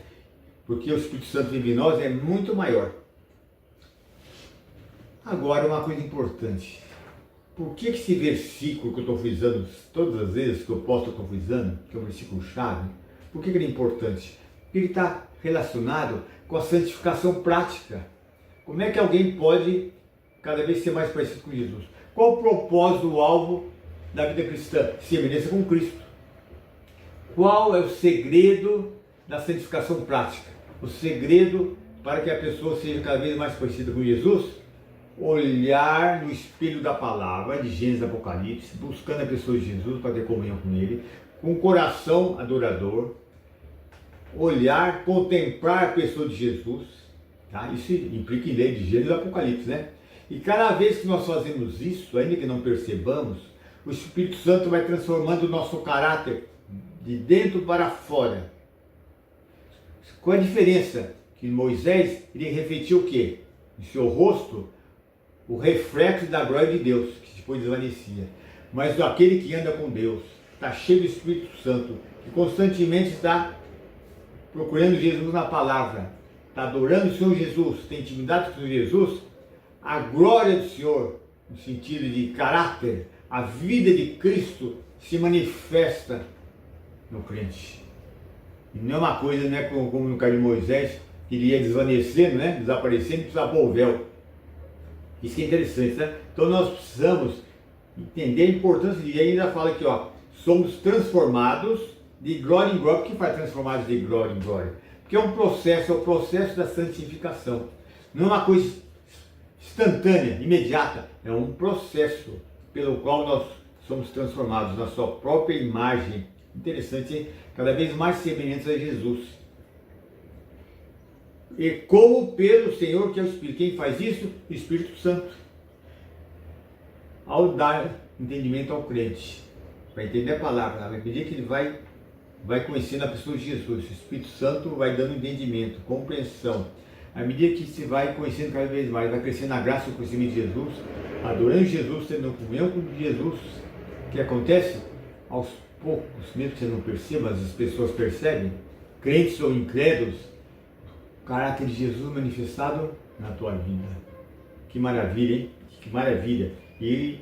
Porque o Espírito Santo vive em nós é muito maior. Agora, uma coisa importante. Por que esse versículo que eu estou frisando todas as vezes que eu posso estar frisando, que é um versículo chave, por que ele é importante? Porque ele está relacionado com a santificação prática. Como é que alguém pode cada vez ser mais parecido com Jesus? Qual o propósito, o alvo da vida cristã? Semelhança com Cristo. Qual é o segredo da santificação prática? O segredo para que a pessoa seja cada vez mais parecida com Jesus? Olhar no espelho da palavra de Gênesis e Apocalipse, buscando a pessoa de Jesus para ter comunhão com ele, com um coração adorador, olhar, contemplar a pessoa de Jesus, tá? Isso implica em ler de Gênesis e Apocalipse, né? E cada vez que nós fazemos isso, ainda que não percebamos, o Espírito Santo vai transformando o nosso caráter de dentro para fora. Qual a diferença? Que Moisés, ele refletiu o quê? Em seu rosto, o reflexo da glória de Deus, que depois desvanecia. Mas aquele que anda com Deus, está cheio do Espírito Santo, que constantemente está procurando Jesus na palavra, está adorando o Senhor Jesus, tem intimidade com o Senhor Jesus, a glória do Senhor, no sentido de caráter, a vida de Cristo se manifesta no crente. E não é uma coisa, né, como no caso de Moisés, que ele ia desvanecendo, né, desaparecendo e precisava pôr o véu. Isso que é interessante, né? Então nós precisamos entender a importância de, e ainda fala aqui, ó, somos transformados de glória em glória. Por que faz transformados de glória em glória? Porque é um processo, é o processo da santificação. Não é uma coisa instantânea, imediata, é um processo pelo qual nós somos transformados na sua própria imagem. Interessante, hein? Cada vez mais semelhantes a Jesus. E como pelo Senhor, que é o Espírito. Quem faz isso? O Espírito Santo. Ao dar entendimento ao crente, para entender a palavra, à medida que ele vai conhecendo a pessoa de Jesus, o Espírito Santo vai dando entendimento, compreensão. À medida que se vai conhecendo cada vez mais, vai crescendo na graça e no conhecimento de Jesus, adorando Jesus, tendo comunhão com Jesus. O que acontece? Aos poucos, mesmo que você não perceba, as pessoas percebem, crentes ou incrédulos, o caráter de Jesus manifestado na tua vida. Que maravilha, hein? Que maravilha. E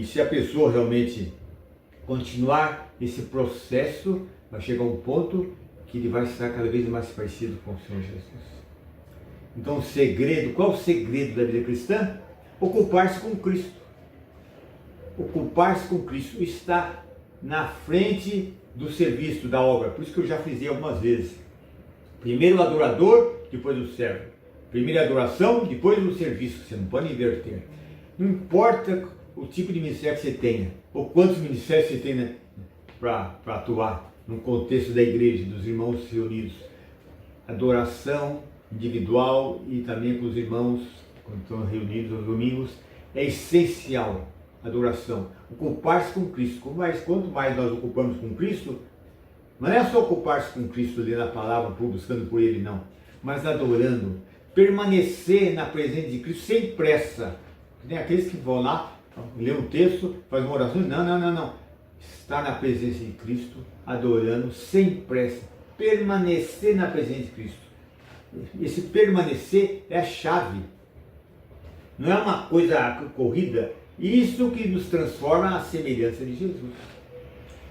se a pessoa realmente continuar esse processo, vai chegar um ponto que ele vai estar cada vez mais parecido com o Senhor Jesus. Então o segredo, qual o segredo da vida cristã? Ocupar-se com Cristo. Ocupar-se com Cristo está na frente do serviço, da obra. Por isso que eu já frisei algumas vezes. Primeiro o adorador, depois o servo. Primeiro a adoração, depois o serviço. Você não pode inverter. Não importa o tipo de ministério que você tenha, ou quantos ministérios você tem para atuar no contexto da igreja, dos irmãos reunidos. Adoração individual e também com os irmãos, quando estão reunidos aos domingos, é essencial. Adoração. Ocupar-se com Cristo. Quanto mais nós ocupamos com Cristo, não é só ocupar-se com Cristo, lendo a palavra, buscando por Ele, não. Mas adorando. Permanecer na presença de Cristo sem pressa. Tem aqueles que vão lá, lê um texto, faz uma oração. Não. Estar na presença de Cristo, adorando, sem pressa. Permanecer na presença de Cristo. Esse permanecer é a chave. Não é uma coisa corrida. Isso que nos transforma na semelhança de Jesus.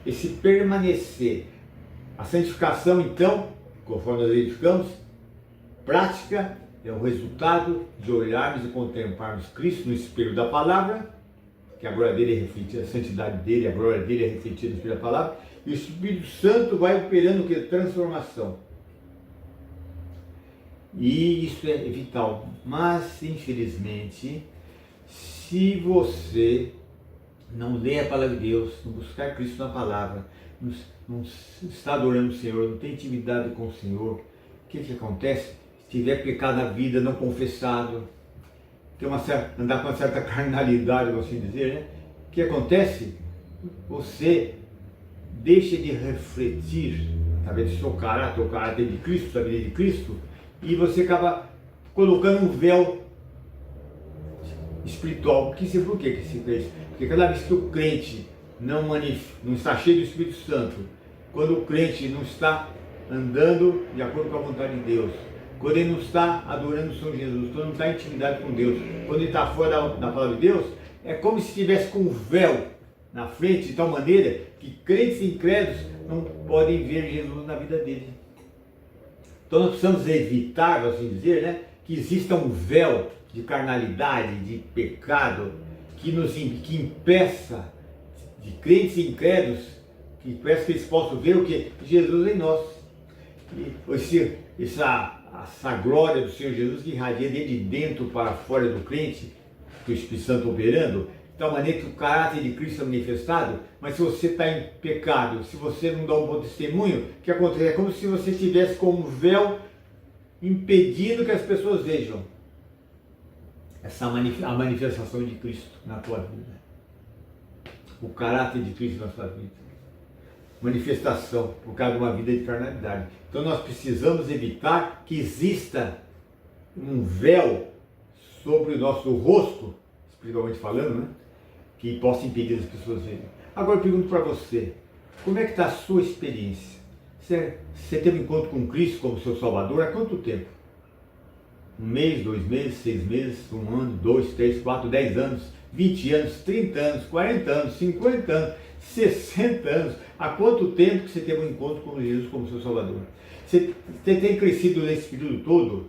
Esse permanecer. A santificação, então, conforme nós verificamos, prática é o resultado de olharmos e contemplarmos Cristo no espelho da palavra, que a glória dele é refletida, a santidade dele, a glória dele é refletida no espelho da palavra, e o Espírito Santo vai operando o que? Transformação. E isso é vital. Mas, infelizmente, se você não lê a palavra de Deus, não buscar Cristo na palavra, não está adorando o Senhor, não tem intimidade com o Senhor, o que acontece? Se tiver pecado na vida, não confessado, andar com uma certa carnalidade, vamos assim dizer, né? O que acontece? Você deixa de refletir através do seu caráter, o caráter de Cristo, a vida de Cristo, e você acaba colocando um véu espiritual. Por que se fez? Porque cada vez que o crente não está cheio do Espírito Santo, quando o crente não está andando de acordo com a vontade de Deus, quando ele não está adorando o Senhor Jesus, quando ele não está em intimidade com Deus, quando ele está fora da palavra de Deus, é como se estivesse com um véu na frente, de tal maneira que crentes e incrédulos não podem ver Jesus na vida dele. Então nós precisamos evitar, assim dizer, né, que exista um véu de carnalidade, de pecado, que impeça de crentes e incrédulos, que impeça que eles possam ver o que? Jesus em nós. E essa glória do Senhor Jesus que irradia de dentro para fora do crente, que o Espírito Santo operando, de tal maneira que o caráter de Cristo é manifestado. Mas se você está em pecado, se você não dá um bom testemunho, o que acontece? É como se você tivesse como um véu impedindo que as pessoas vejam a manifestação de Cristo na tua vida, o caráter de Cristo na sua vida, manifestação por causa de uma vida de carnalidade. Então nós precisamos evitar que exista um véu sobre o nosso rosto, espiritualmente falando, né, que possa impedir as pessoas verem. Agora eu pergunto para você, como é que está a sua experiência? Você teve um encontro com Cristo como seu Salvador há quanto tempo? 1 mês, 2 meses, 6 meses, 1 ano, 2, 3, 4, 10 anos, 20 anos, 30 anos, 40 anos, 50 anos, 60 anos. Há quanto tempo que você teve um encontro com Jesus como seu Salvador? Você tem crescido nesse período todo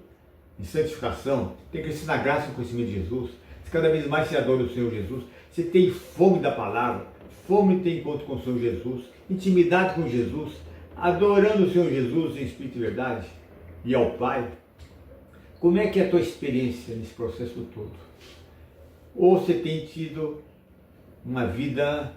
em santificação? Tem crescido na graça e no conhecimento de Jesus? Você cada vez mais se adora o Senhor Jesus? Você tem fome da palavra? Fome de ter encontro com o Senhor Jesus? Intimidade com Jesus? Adorando o Senhor Jesus em espírito e verdade? E ao Pai? Como é que é a tua experiência nesse processo todo? Ou você tem tido uma vida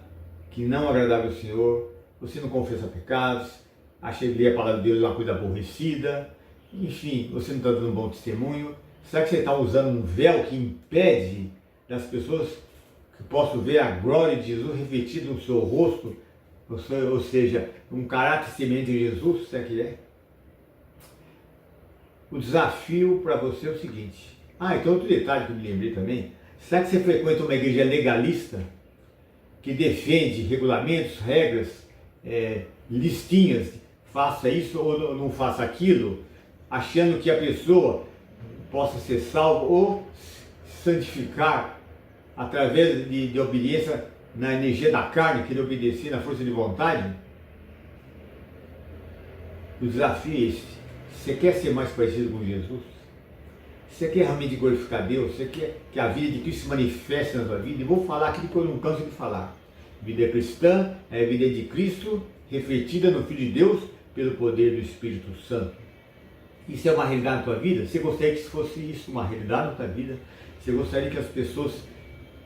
que não agradavel ao Senhor, você não confessa pecados, acha que ler a palavra de Deus é uma coisa aborrecida, enfim, você não está dando um bom testemunho. Será que você está usando um véu que impede das pessoas que possam ver a glória de Jesus refletida no seu rosto, ou seja, um caráter semelhante a Jesus? Será que é? O desafio para você é o seguinte. Então outro detalhe que eu me lembrei também. Será que você frequenta uma igreja legalista que defende regulamentos, regras, listinhas, faça isso ou não faça aquilo, achando que a pessoa possa ser salva ou santificar através de obediência na energia da carne, querer obedecer na força de vontade? O desafio é esse. Você quer ser mais parecido com Jesus? Você quer realmente glorificar Deus? Você quer que a vida de Cristo se manifeste na sua vida? E vou falar aquilo que eu não canso de falar. Vida cristã é a vida de Cristo refletida no Filho de Deus pelo poder do Espírito Santo. Isso é uma realidade na tua vida? Você gostaria que fosse isso uma realidade na tua vida? Você gostaria que as pessoas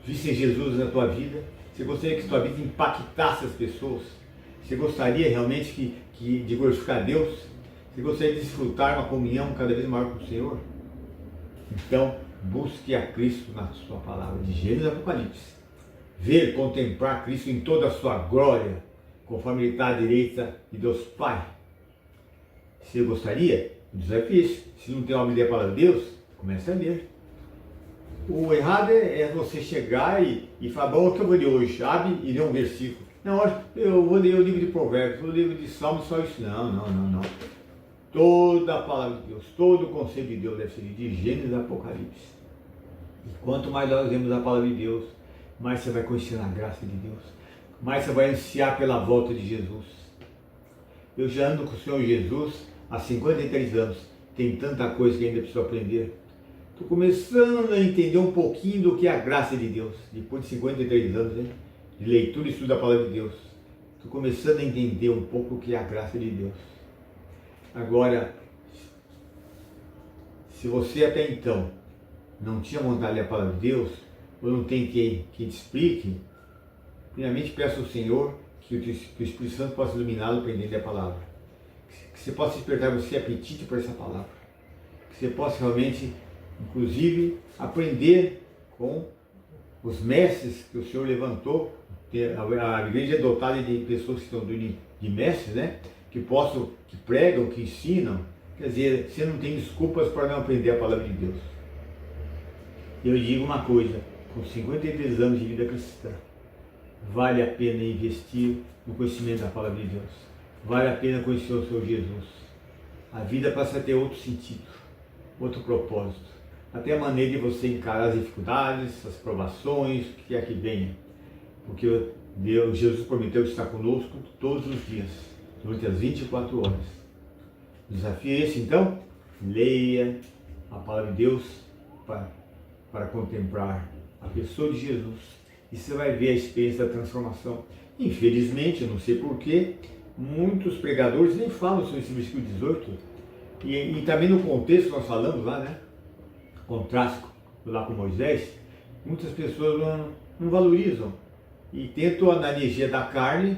vissem Jesus na tua vida? Você gostaria que a tua vida impactasse as pessoas? Você gostaria realmente de glorificar Deus? Você gostaria de desfrutar uma comunhão cada vez maior com o Senhor? Então, busque a Cristo na sua palavra, de Gênesis e Apocalipse. Ver, contemplar Cristo em toda a sua glória, conforme Ele está à direita de Deus Pai. Se eu gostaria, o desafio é esse. Se não tem uma ideia da palavra de Deus, comece a ler. O errado é você chegar e falar, bom, o que eu vou ler hoje? Abre e lê um versículo. Não, eu vou ler o livro de Provérbios, vou ler o livro de Salmos, só isso. Não. Toda a palavra de Deus, todo o conselho de Deus deve ser de Gênesis e Apocalipse. E quanto mais nós lemos a palavra de Deus, mais você vai conhecer a graça de Deus, mais você vai ansiar pela volta de Jesus. Eu já ando com o Senhor Jesus há 53 anos, tem tanta coisa que ainda preciso aprender. Estou começando a entender um pouquinho do que é a graça de Deus, depois de 53 anos, né, de leitura e estudo da palavra de Deus. Estou começando a entender um pouco o que é a graça de Deus. Agora, se você até então não tinha vontade de ler a palavra de Deus, ou não tem quem te explique, primeiramente peço ao Senhor que o Espírito Santo possa iluminá-lo para entender a palavra. Que você possa despertar você apetite por essa palavra. Que você possa realmente, inclusive, aprender com os mestres que o Senhor levantou. A igreja é dotada de pessoas que estão de mestres, né? Que pregam, que ensinam, Quer dizer, você não tem desculpas para não aprender a palavra de Deus. Eu digo uma coisa, com 53 anos de vida cristã, vale a pena investir no conhecimento da palavra de Deus. Vale a pena conhecer o Senhor Jesus. A vida passa a ter outro sentido, outro propósito. Até a maneira de você encarar as dificuldades, as provações, o que quer que venha. Porque Jesus prometeu estar conosco todos os dias, durante as 24 horas. O desafio é esse, então? Leia a palavra de Deus para contemplar a pessoa de Jesus. E você vai ver a experiência da transformação. Infelizmente, eu não sei porquê, muitos pregadores nem falam sobre esse versículo 18. E também no contexto que nós falamos lá, né? Contraste lá com Moisés, muitas pessoas não valorizam. E tentam na energia da carne,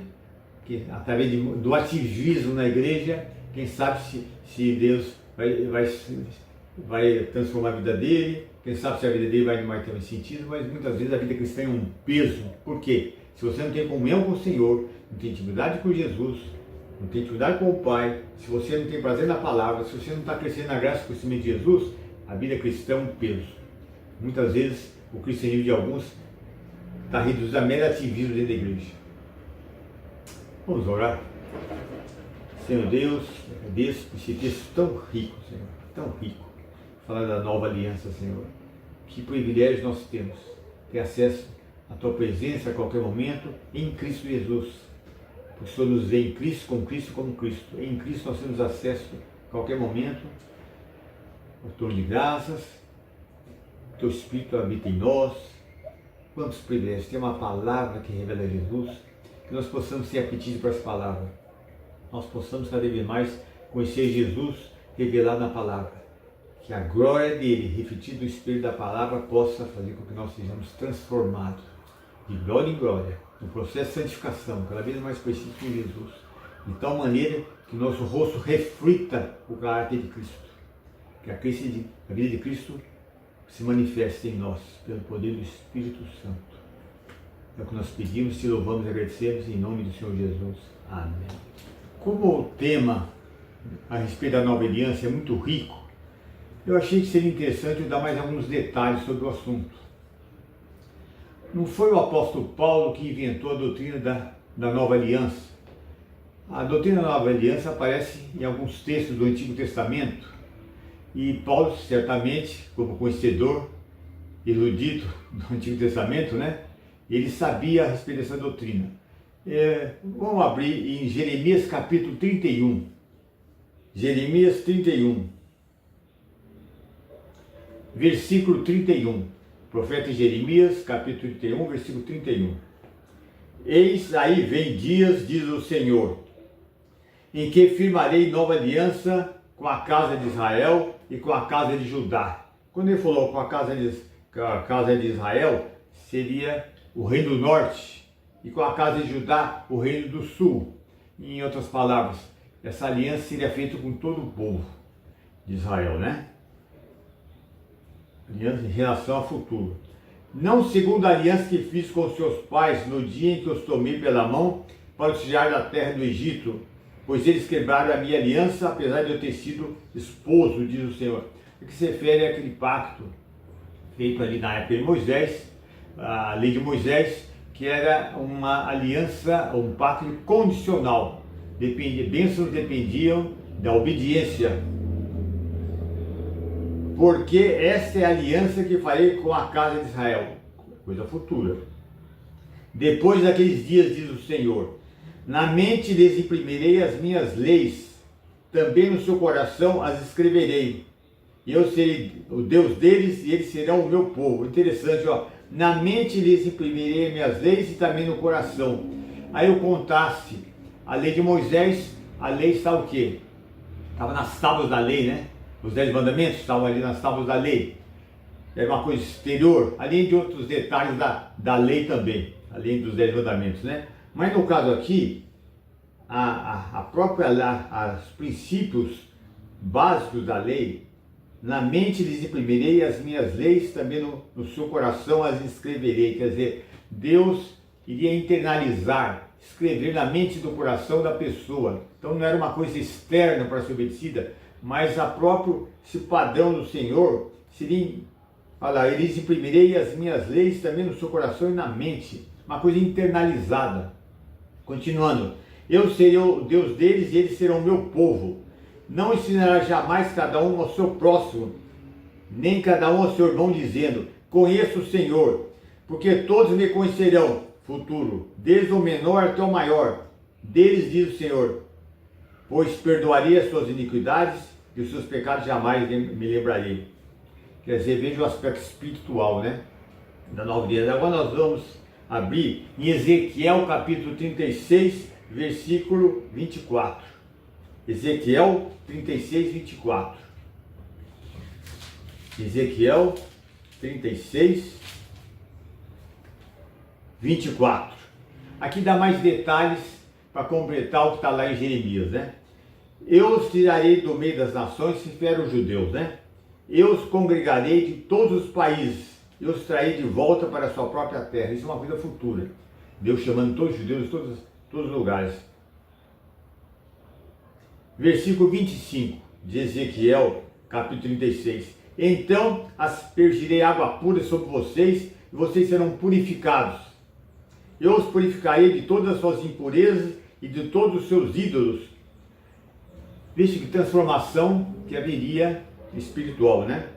que através do ativismo na igreja, quem sabe se Deus vai transformar a vida dele, quem sabe se a vida dele vai ter um sentido, mas muitas vezes a vida cristã é um peso. Por quê? Se você não tem comunhão com o Senhor, não tem intimidade com Jesus, não tem intimidade com o Pai, se você não tem prazer na palavra, se você não está crescendo na graça e conhecimento de Jesus, a vida cristã é um peso. Muitas vezes o cristianismo de alguns está reduzido a mero ativismo dentro da igreja. Vamos orar. Senhor Deus, agradeço por esse texto tão rico, Senhor, tão rico. Falar da nova aliança, Senhor. Que privilégio nós temos, ter acesso à Tua presença a qualquer momento em Cristo Jesus. Porque o Senhor nos vê em Cristo, com Cristo, como Cristo. Em Cristo nós temos acesso a qualquer momento ao trono de graças. O Teu Espírito habita em nós. Quantos privilégios, tem uma palavra que revela Jesus, que nós possamos ter apetite para essa palavra, nós possamos cada vez mais conhecer Jesus revelado na palavra, que a glória dele, refletida no Espírito da palavra, possa fazer com que nós sejamos transformados de glória em glória, no processo de santificação, cada vez mais preciso com Jesus, de tal maneira que nosso rosto reflita o caráter de Cristo, que a vida de Cristo se manifesta em nós, pelo poder do Espírito Santo. É o que nós pedimos, te louvamos e agradecemos em nome do Senhor Jesus. Amém. Como o tema a respeito da nova aliança é muito rico, eu achei que seria interessante eu dar mais alguns detalhes sobre o assunto. Não foi o apóstolo Paulo que inventou a doutrina da nova aliança. A doutrina da nova aliança aparece em alguns textos do Antigo Testamento, e Paulo, certamente, como conhecedor, erudito do Antigo Testamento, né, ele sabia a respeito dessa doutrina. Vamos abrir em Jeremias capítulo 31. Jeremias 31, versículo 31. Profeta Jeremias, capítulo 31, versículo 31. Eis aí vem dias, diz o Senhor, em que firmarei nova aliança com a casa de Israel e com a casa de Judá. Quando ele falou com a casa de Israel, seria o reino do norte, e com a casa de Judá, o reino do sul. Em outras palavras, essa aliança seria feita com todo o povo de Israel, né? Aliança em relação ao futuro. Não segundo a aliança que fiz com os seus pais no dia em que os tomei pela mão para os tirar da terra do Egito, pois eles quebraram a minha aliança, apesar de eu ter sido esposo, diz o Senhor. O que se refere àquele pacto feito ali na época de Moisés, a lei de Moisés, que era uma aliança, um pacto condicional. Bênçãos dependiam da obediência. Porque esta é a aliança que farei com a casa de Israel, coisa futura. Depois daqueles dias, diz o Senhor, na mente lhes imprimirei as minhas leis, também no seu coração as escreverei. E eu serei o Deus deles e eles serão o meu povo. Interessante, ó. Na mente lhes imprimirei as minhas leis e também no coração. Aí o contraste, a lei de Moisés, a lei está o quê? Estava nas tábuas da lei, né? Os 10 mandamentos estavam ali nas tábuas da lei. Era uma coisa exterior, além de outros detalhes da lei também, além dos 10 mandamentos, né? Mas no caso aqui, os princípios básicos da lei, na mente lhes imprimirei as minhas leis, também no seu coração as escreverei. Quer dizer, Deus iria internalizar, escrever na mente do coração da pessoa. Então não era uma coisa externa para ser obedecida, mas esse padrão do Senhor seria, olha lá, eles imprimirei as minhas leis também no seu coração e na mente, uma coisa internalizada. Continuando, eu serei o Deus deles e eles serão o meu povo. Não ensinará jamais cada um ao seu próximo, nem cada um ao seu irmão, dizendo, conheço o Senhor, porque todos me conhecerão, futuro, desde o menor até o maior. Deles diz o Senhor, pois perdoarei as suas iniquidades e os seus pecados jamais me lembrarei. Quer dizer, veja o aspecto espiritual, né, da nova aliança. Agora nós vamos abrir em Ezequiel capítulo 36, versículo 24. Ezequiel 36, 24. Ezequiel 36, 24. Aqui dá mais detalhes para completar o que está lá em Jeremias, né? Eu os tirarei do meio das nações, se refere aos judeus, né? Eu os congregarei de todos os países, eu os trarei de volta para a sua própria terra. Isso é uma coisa futura. Deus chamando todos os judeus de todos os lugares. Versículo 25 de Ezequiel, capítulo 36. Então aspergirei água pura sobre vocês, e vocês serão purificados. Eu os purificarei de todas as suas impurezas e de todos os seus ídolos. Veja que transformação que haveria espiritual, né?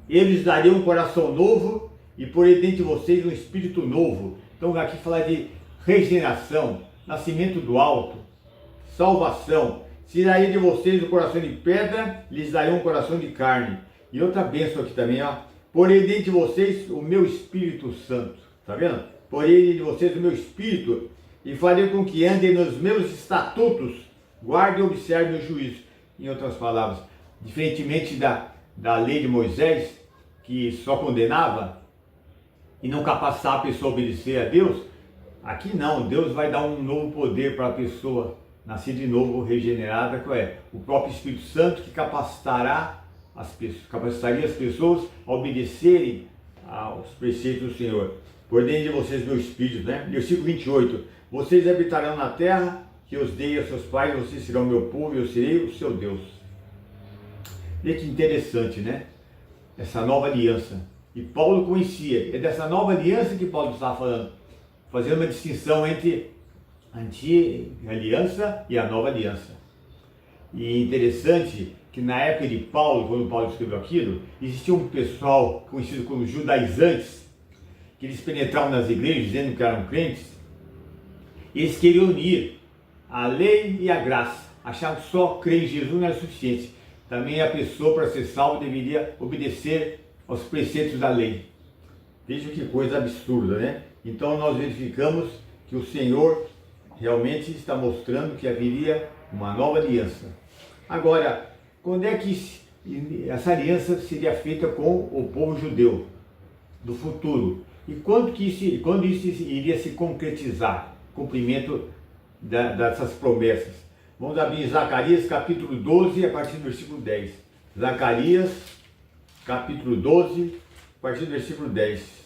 Eles darei um coração novo e porei dentro de vocês um espírito novo. Então aqui fala de regeneração, nascimento do alto, salvação. Tirarei de vocês o coração de pedra, lhes darei um coração de carne. E outra bênção aqui também, ó. Porei dentro de vocês o meu Espírito Santo. Tá vendo? Porei dentro de vocês o meu Espírito e farei com que andem nos meus estatutos, guardem e observem o juízo. Em outras palavras, diferentemente da lei de Moisés, que só condenava e não capacitava a pessoa a obedecer a Deus, aqui não, Deus vai dar um novo poder para a pessoa nascer de novo, regenerada, que é o próprio Espírito Santo, que capacitaria as pessoas a obedecerem aos preceitos do Senhor. Por dentro de vocês meu Espírito, né? Versículo 28, vocês habitarão na terra que eu os dei a seus pais, vocês serão meu povo e eu serei o seu Deus. Veja que interessante, né? Essa nova aliança. E Paulo conhecia, é dessa nova aliança que Paulo estava falando, fazendo uma distinção entre a antiga aliança e a nova aliança. E interessante que na época de Paulo, quando Paulo escreveu aquilo, existia um pessoal conhecido como judaizantes, que eles penetravam nas igrejas dizendo que eram crentes, e eles queriam unir a lei e a graça, achavam que só crer em Jesus não era suficiente. Também a pessoa, para ser salva, deveria obedecer aos preceitos da lei. Veja que coisa absurda, né? Então nós verificamos que o Senhor realmente está mostrando que haveria uma nova aliança. Agora, quando é que essa aliança seria feita com o povo judeu do futuro? E quando isso iria se concretizar? Cumprimento dessas promessas. Vamos abrir Zacarias capítulo 12, a partir do versículo 10. Zacarias capítulo 12, a partir do versículo 10.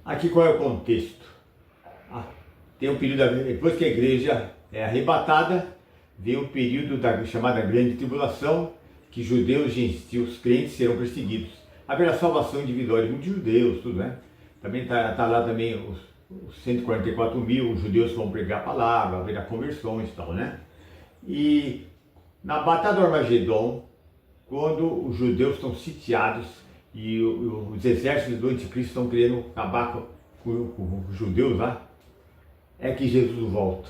Aqui qual é o contexto? Tem um período, depois que a igreja é arrebatada, vem um período da chamada Grande Tribulação, que judeus e gentios crentes serão perseguidos. Haverá salvação individual de muitos judeus, tudo, né? Também está lá também os 144 mil judeus que vão pregar a palavra, haverá conversões e tal, né? E na Batalha do Armagedon, quando os judeus estão sitiados e os exércitos do anticristo estão querendo acabar com os judeus lá, é que Jesus volta.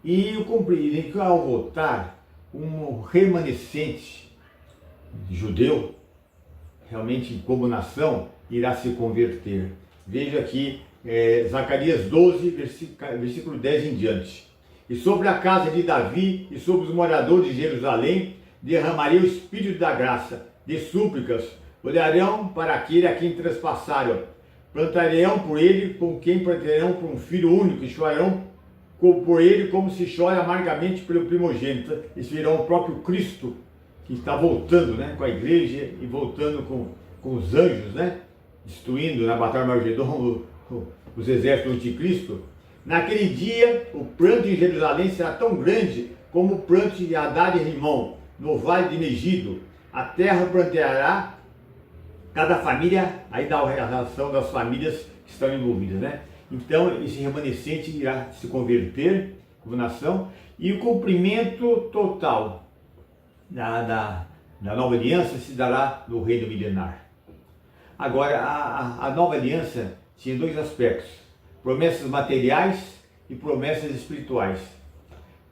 E eu compreendi que ao voltar, um remanescente judeu, realmente como nação, irá se converter. Veja aqui, Zacarias 12, versículo 10 em diante. E sobre a casa de Davi e sobre os moradores de Jerusalém, derramarei o Espírito da graça, de súplicas, olharão para aquele a quem trespassaram, plantarão por ele com quem plantarão por um filho único, e chorarão por ele como se chora amargamente pelo primogênito. Eles virão o próprio Cristo, que está voltando, né, com a igreja e voltando com os anjos, né, destruindo na Batalha de Armagedon os exércitos do anticristo. Naquele dia, o pranto em Jerusalém será tão grande como o pranto de Hadad e Rimon, no vale de Megido. A terra pranteará, cada família, aí dá a relação das famílias que estão envolvidas, né? Então, esse remanescente irá se converter como nação, e o cumprimento total da nova aliança se dará no reino milenar. Agora, a nova aliança tinha dois aspectos: promessas materiais e promessas espirituais.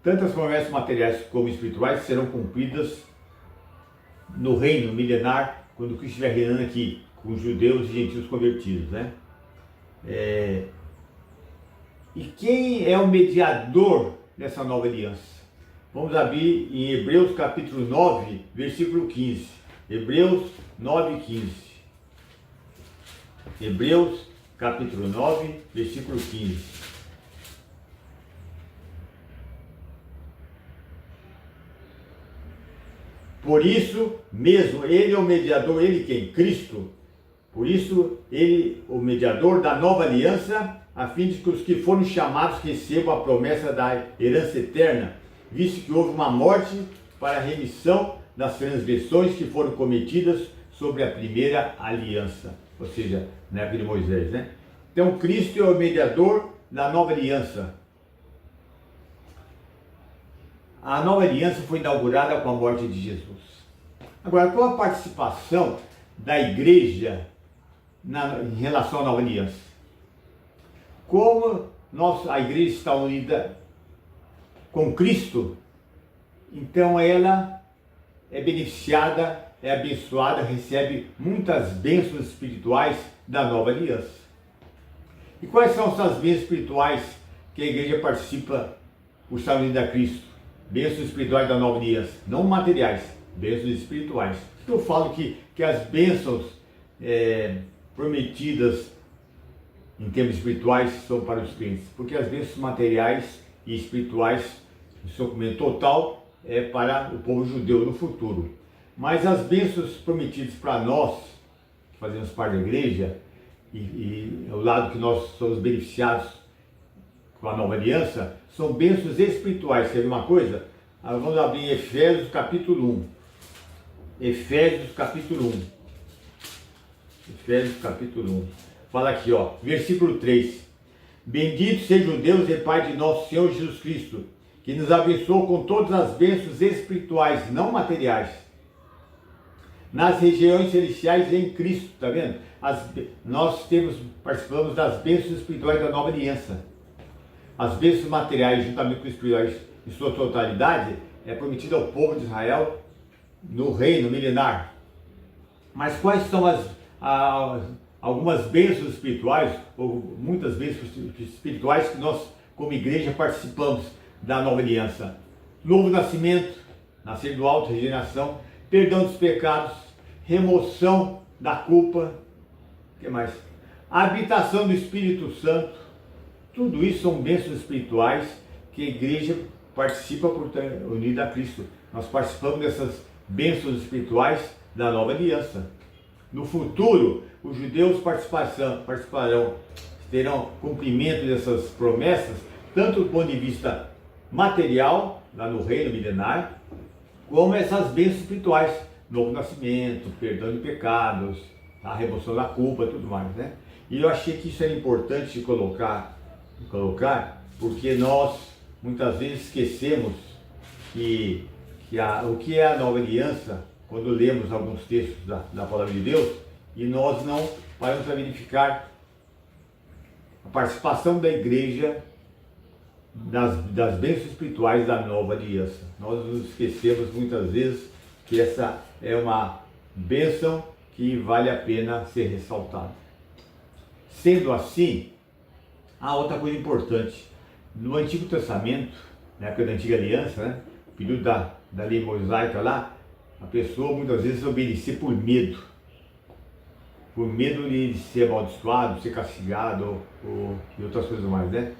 Tanto as promessas materiais como espirituais serão cumpridas no reino milenar, quando Cristo estiver reinando aqui, com os judeus e gentios convertidos, né? E quem é o mediador dessa nova aliança? Vamos abrir em Hebreus capítulo 9, versículo 15. Hebreus 9, 15. Hebreus capítulo 9, versículo 15. Por isso mesmo, ele é o mediador, ele quem? Cristo. Por isso, ele, o mediador da nova aliança, a fim de que os que foram chamados recebam a promessa da herança eterna, visto que houve uma morte para a remissão das transgressões que foram cometidas sobre a primeira aliança, ou seja, na época de Moisés, né? Então, Cristo é o mediador da nova aliança. A nova aliança foi inaugurada com a morte de Jesus. Agora, qual a participação da igreja em relação à nova aliança? Como a igreja está unida com Cristo, então ela é beneficiada, é abençoada, recebe muitas bênçãos espirituais da nova aliança. E quais são essas bênçãos espirituais que a igreja participa por estar unida a Cristo? Bênçãos espirituais da nova aliança, não materiais, bênçãos espirituais. Eu falo que as bênçãos prometidas em termos espirituais são para os crentes, porque as bênçãos materiais e espirituais, em seu cumprimento total, é para o povo judeu no futuro. Mas as bênçãos prometidas para nós, que fazemos parte da igreja, e o lado que nós somos beneficiados com a nova aliança, são bênçãos espirituais. Quer ver uma coisa? Vamos abrir em Efésios capítulo 1. Efésios capítulo 1. Efésios capítulo 1. Fala aqui, ó, versículo 3. Bendito seja o Deus e Pai de nosso Senhor Jesus Cristo, que nos abençoou com todas as bênçãos espirituais, não materiais, nas regiões celestiais em Cristo, tá vendo? Nós participamos das bênçãos espirituais da nova aliança. As bênçãos materiais, juntamente com os espirituais, em sua totalidade, é prometida ao povo de Israel no reino milenar. Mas quais são algumas bênçãos espirituais, ou muitas bênçãos espirituais que nós, como igreja, participamos da nova aliança? Novo nascimento, nascer do alto, regeneração, perdão dos pecados, remoção da culpa, o que mais? A habitação do Espírito Santo. Tudo isso são bênçãos espirituais que a igreja participa por estar unida a Cristo. Nós participamos dessas bênçãos espirituais da nova aliança. No futuro, os judeus participarão, terão cumprimento dessas promessas, tanto do ponto de vista material, lá no reino milenar, como essas bênçãos espirituais, novo nascimento, perdão de pecados, a remoção da culpa e tudo mais, né? E eu achei que isso era importante de colocar, porque nós muitas vezes esquecemos o que é a nova aliança quando lemos alguns textos da palavra de Deus, e nós não paramos para verificar a participação da igreja das bênçãos espirituais da nova aliança. Nós nos esquecemos muitas vezes que essa é uma bênção que vale a pena ser ressaltada. Sendo assim, há outra coisa importante. No Antigo Testamento, na época da Antiga Aliança, né, o período da lei mosaica lá, a pessoa muitas vezes obedecia por medo de ser amaldiçoado, de ser castigado e outras coisas mais, né?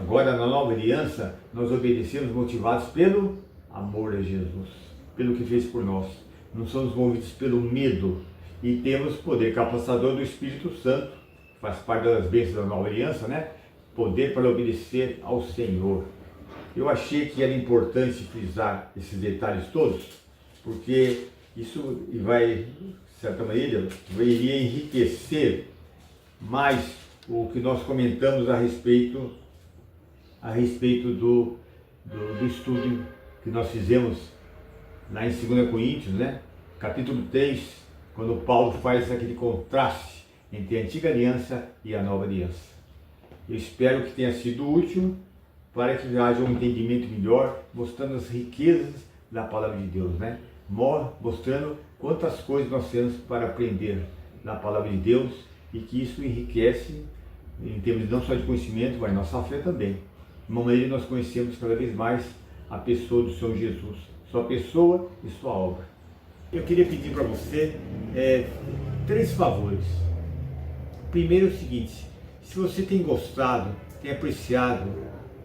Agora, na nova aliança, nós obedecemos motivados pelo amor a Jesus, pelo que fez por nós. Não somos movidos pelo medo, e temos poder capacitador do Espírito Santo, que faz parte das bênçãos da nova aliança, né? poder para obedecer ao Senhor. Eu achei que era importante frisar esses detalhes todos, porque isso vai, de certa maneira, iria enriquecer mais o que nós comentamos a respeito do estudo que nós fizemos lá em 2 Coríntios, né? Capítulo 3, quando Paulo faz aquele contraste entre a antiga aliança e a nova aliança. Eu espero que tenha sido útil para que haja um entendimento melhor, mostrando as riquezas da palavra de Deus, né? Mostrando quantas coisas nós temos para aprender na palavra de Deus e que isso enriquece em termos não só de conhecimento, mas nossa fé também. De uma maneira nós conhecemos cada vez mais a pessoa do Senhor Jesus, sua pessoa e sua obra. Eu queria pedir para você 3 favores. Primeiro é o seguinte: se você tem gostado, tem apreciado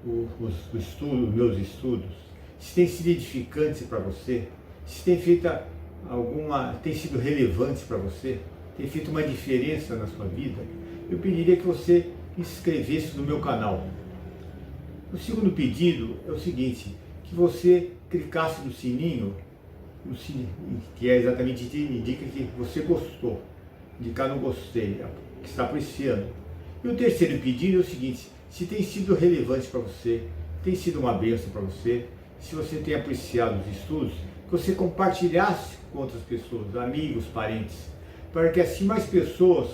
os meus estudos, se tem sido edificante para você, se tem feito tem sido relevante para você, tem feito uma diferença na sua vida, eu pediria que você se inscrevesse no meu canal. O segundo pedido é o seguinte: que você clicasse no sininho, que é exatamente indica que você gostou, indicar no gostei, que está apreciando. E o terceiro pedido é o seguinte: se tem sido relevante para você, tem sido uma bênção para você, se você tem apreciado os estudos, que você compartilhasse com outras pessoas, amigos, parentes, para que assim mais pessoas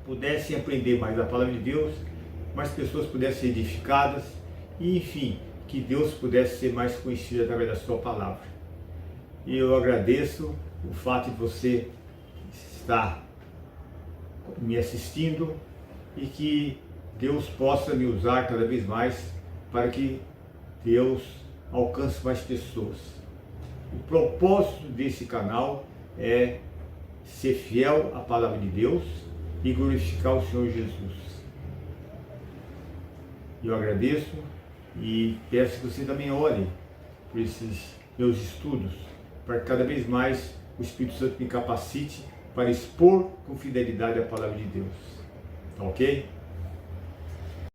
pudessem aprender mais da palavra de Deus, mais pessoas pudessem ser edificadas e, enfim, que Deus pudesse ser mais conhecido através da sua palavra. E eu agradeço o fato de você estar me assistindo e que Deus possa me usar cada vez mais para que Deus alcance mais pessoas. O propósito desse canal é ser fiel à palavra de Deus e glorificar o Senhor Jesus. Eu agradeço e peço que você também ore por esses meus estudos, para que cada vez mais o Espírito Santo me capacite para expor com fidelidade a palavra de Deus. Tá ok?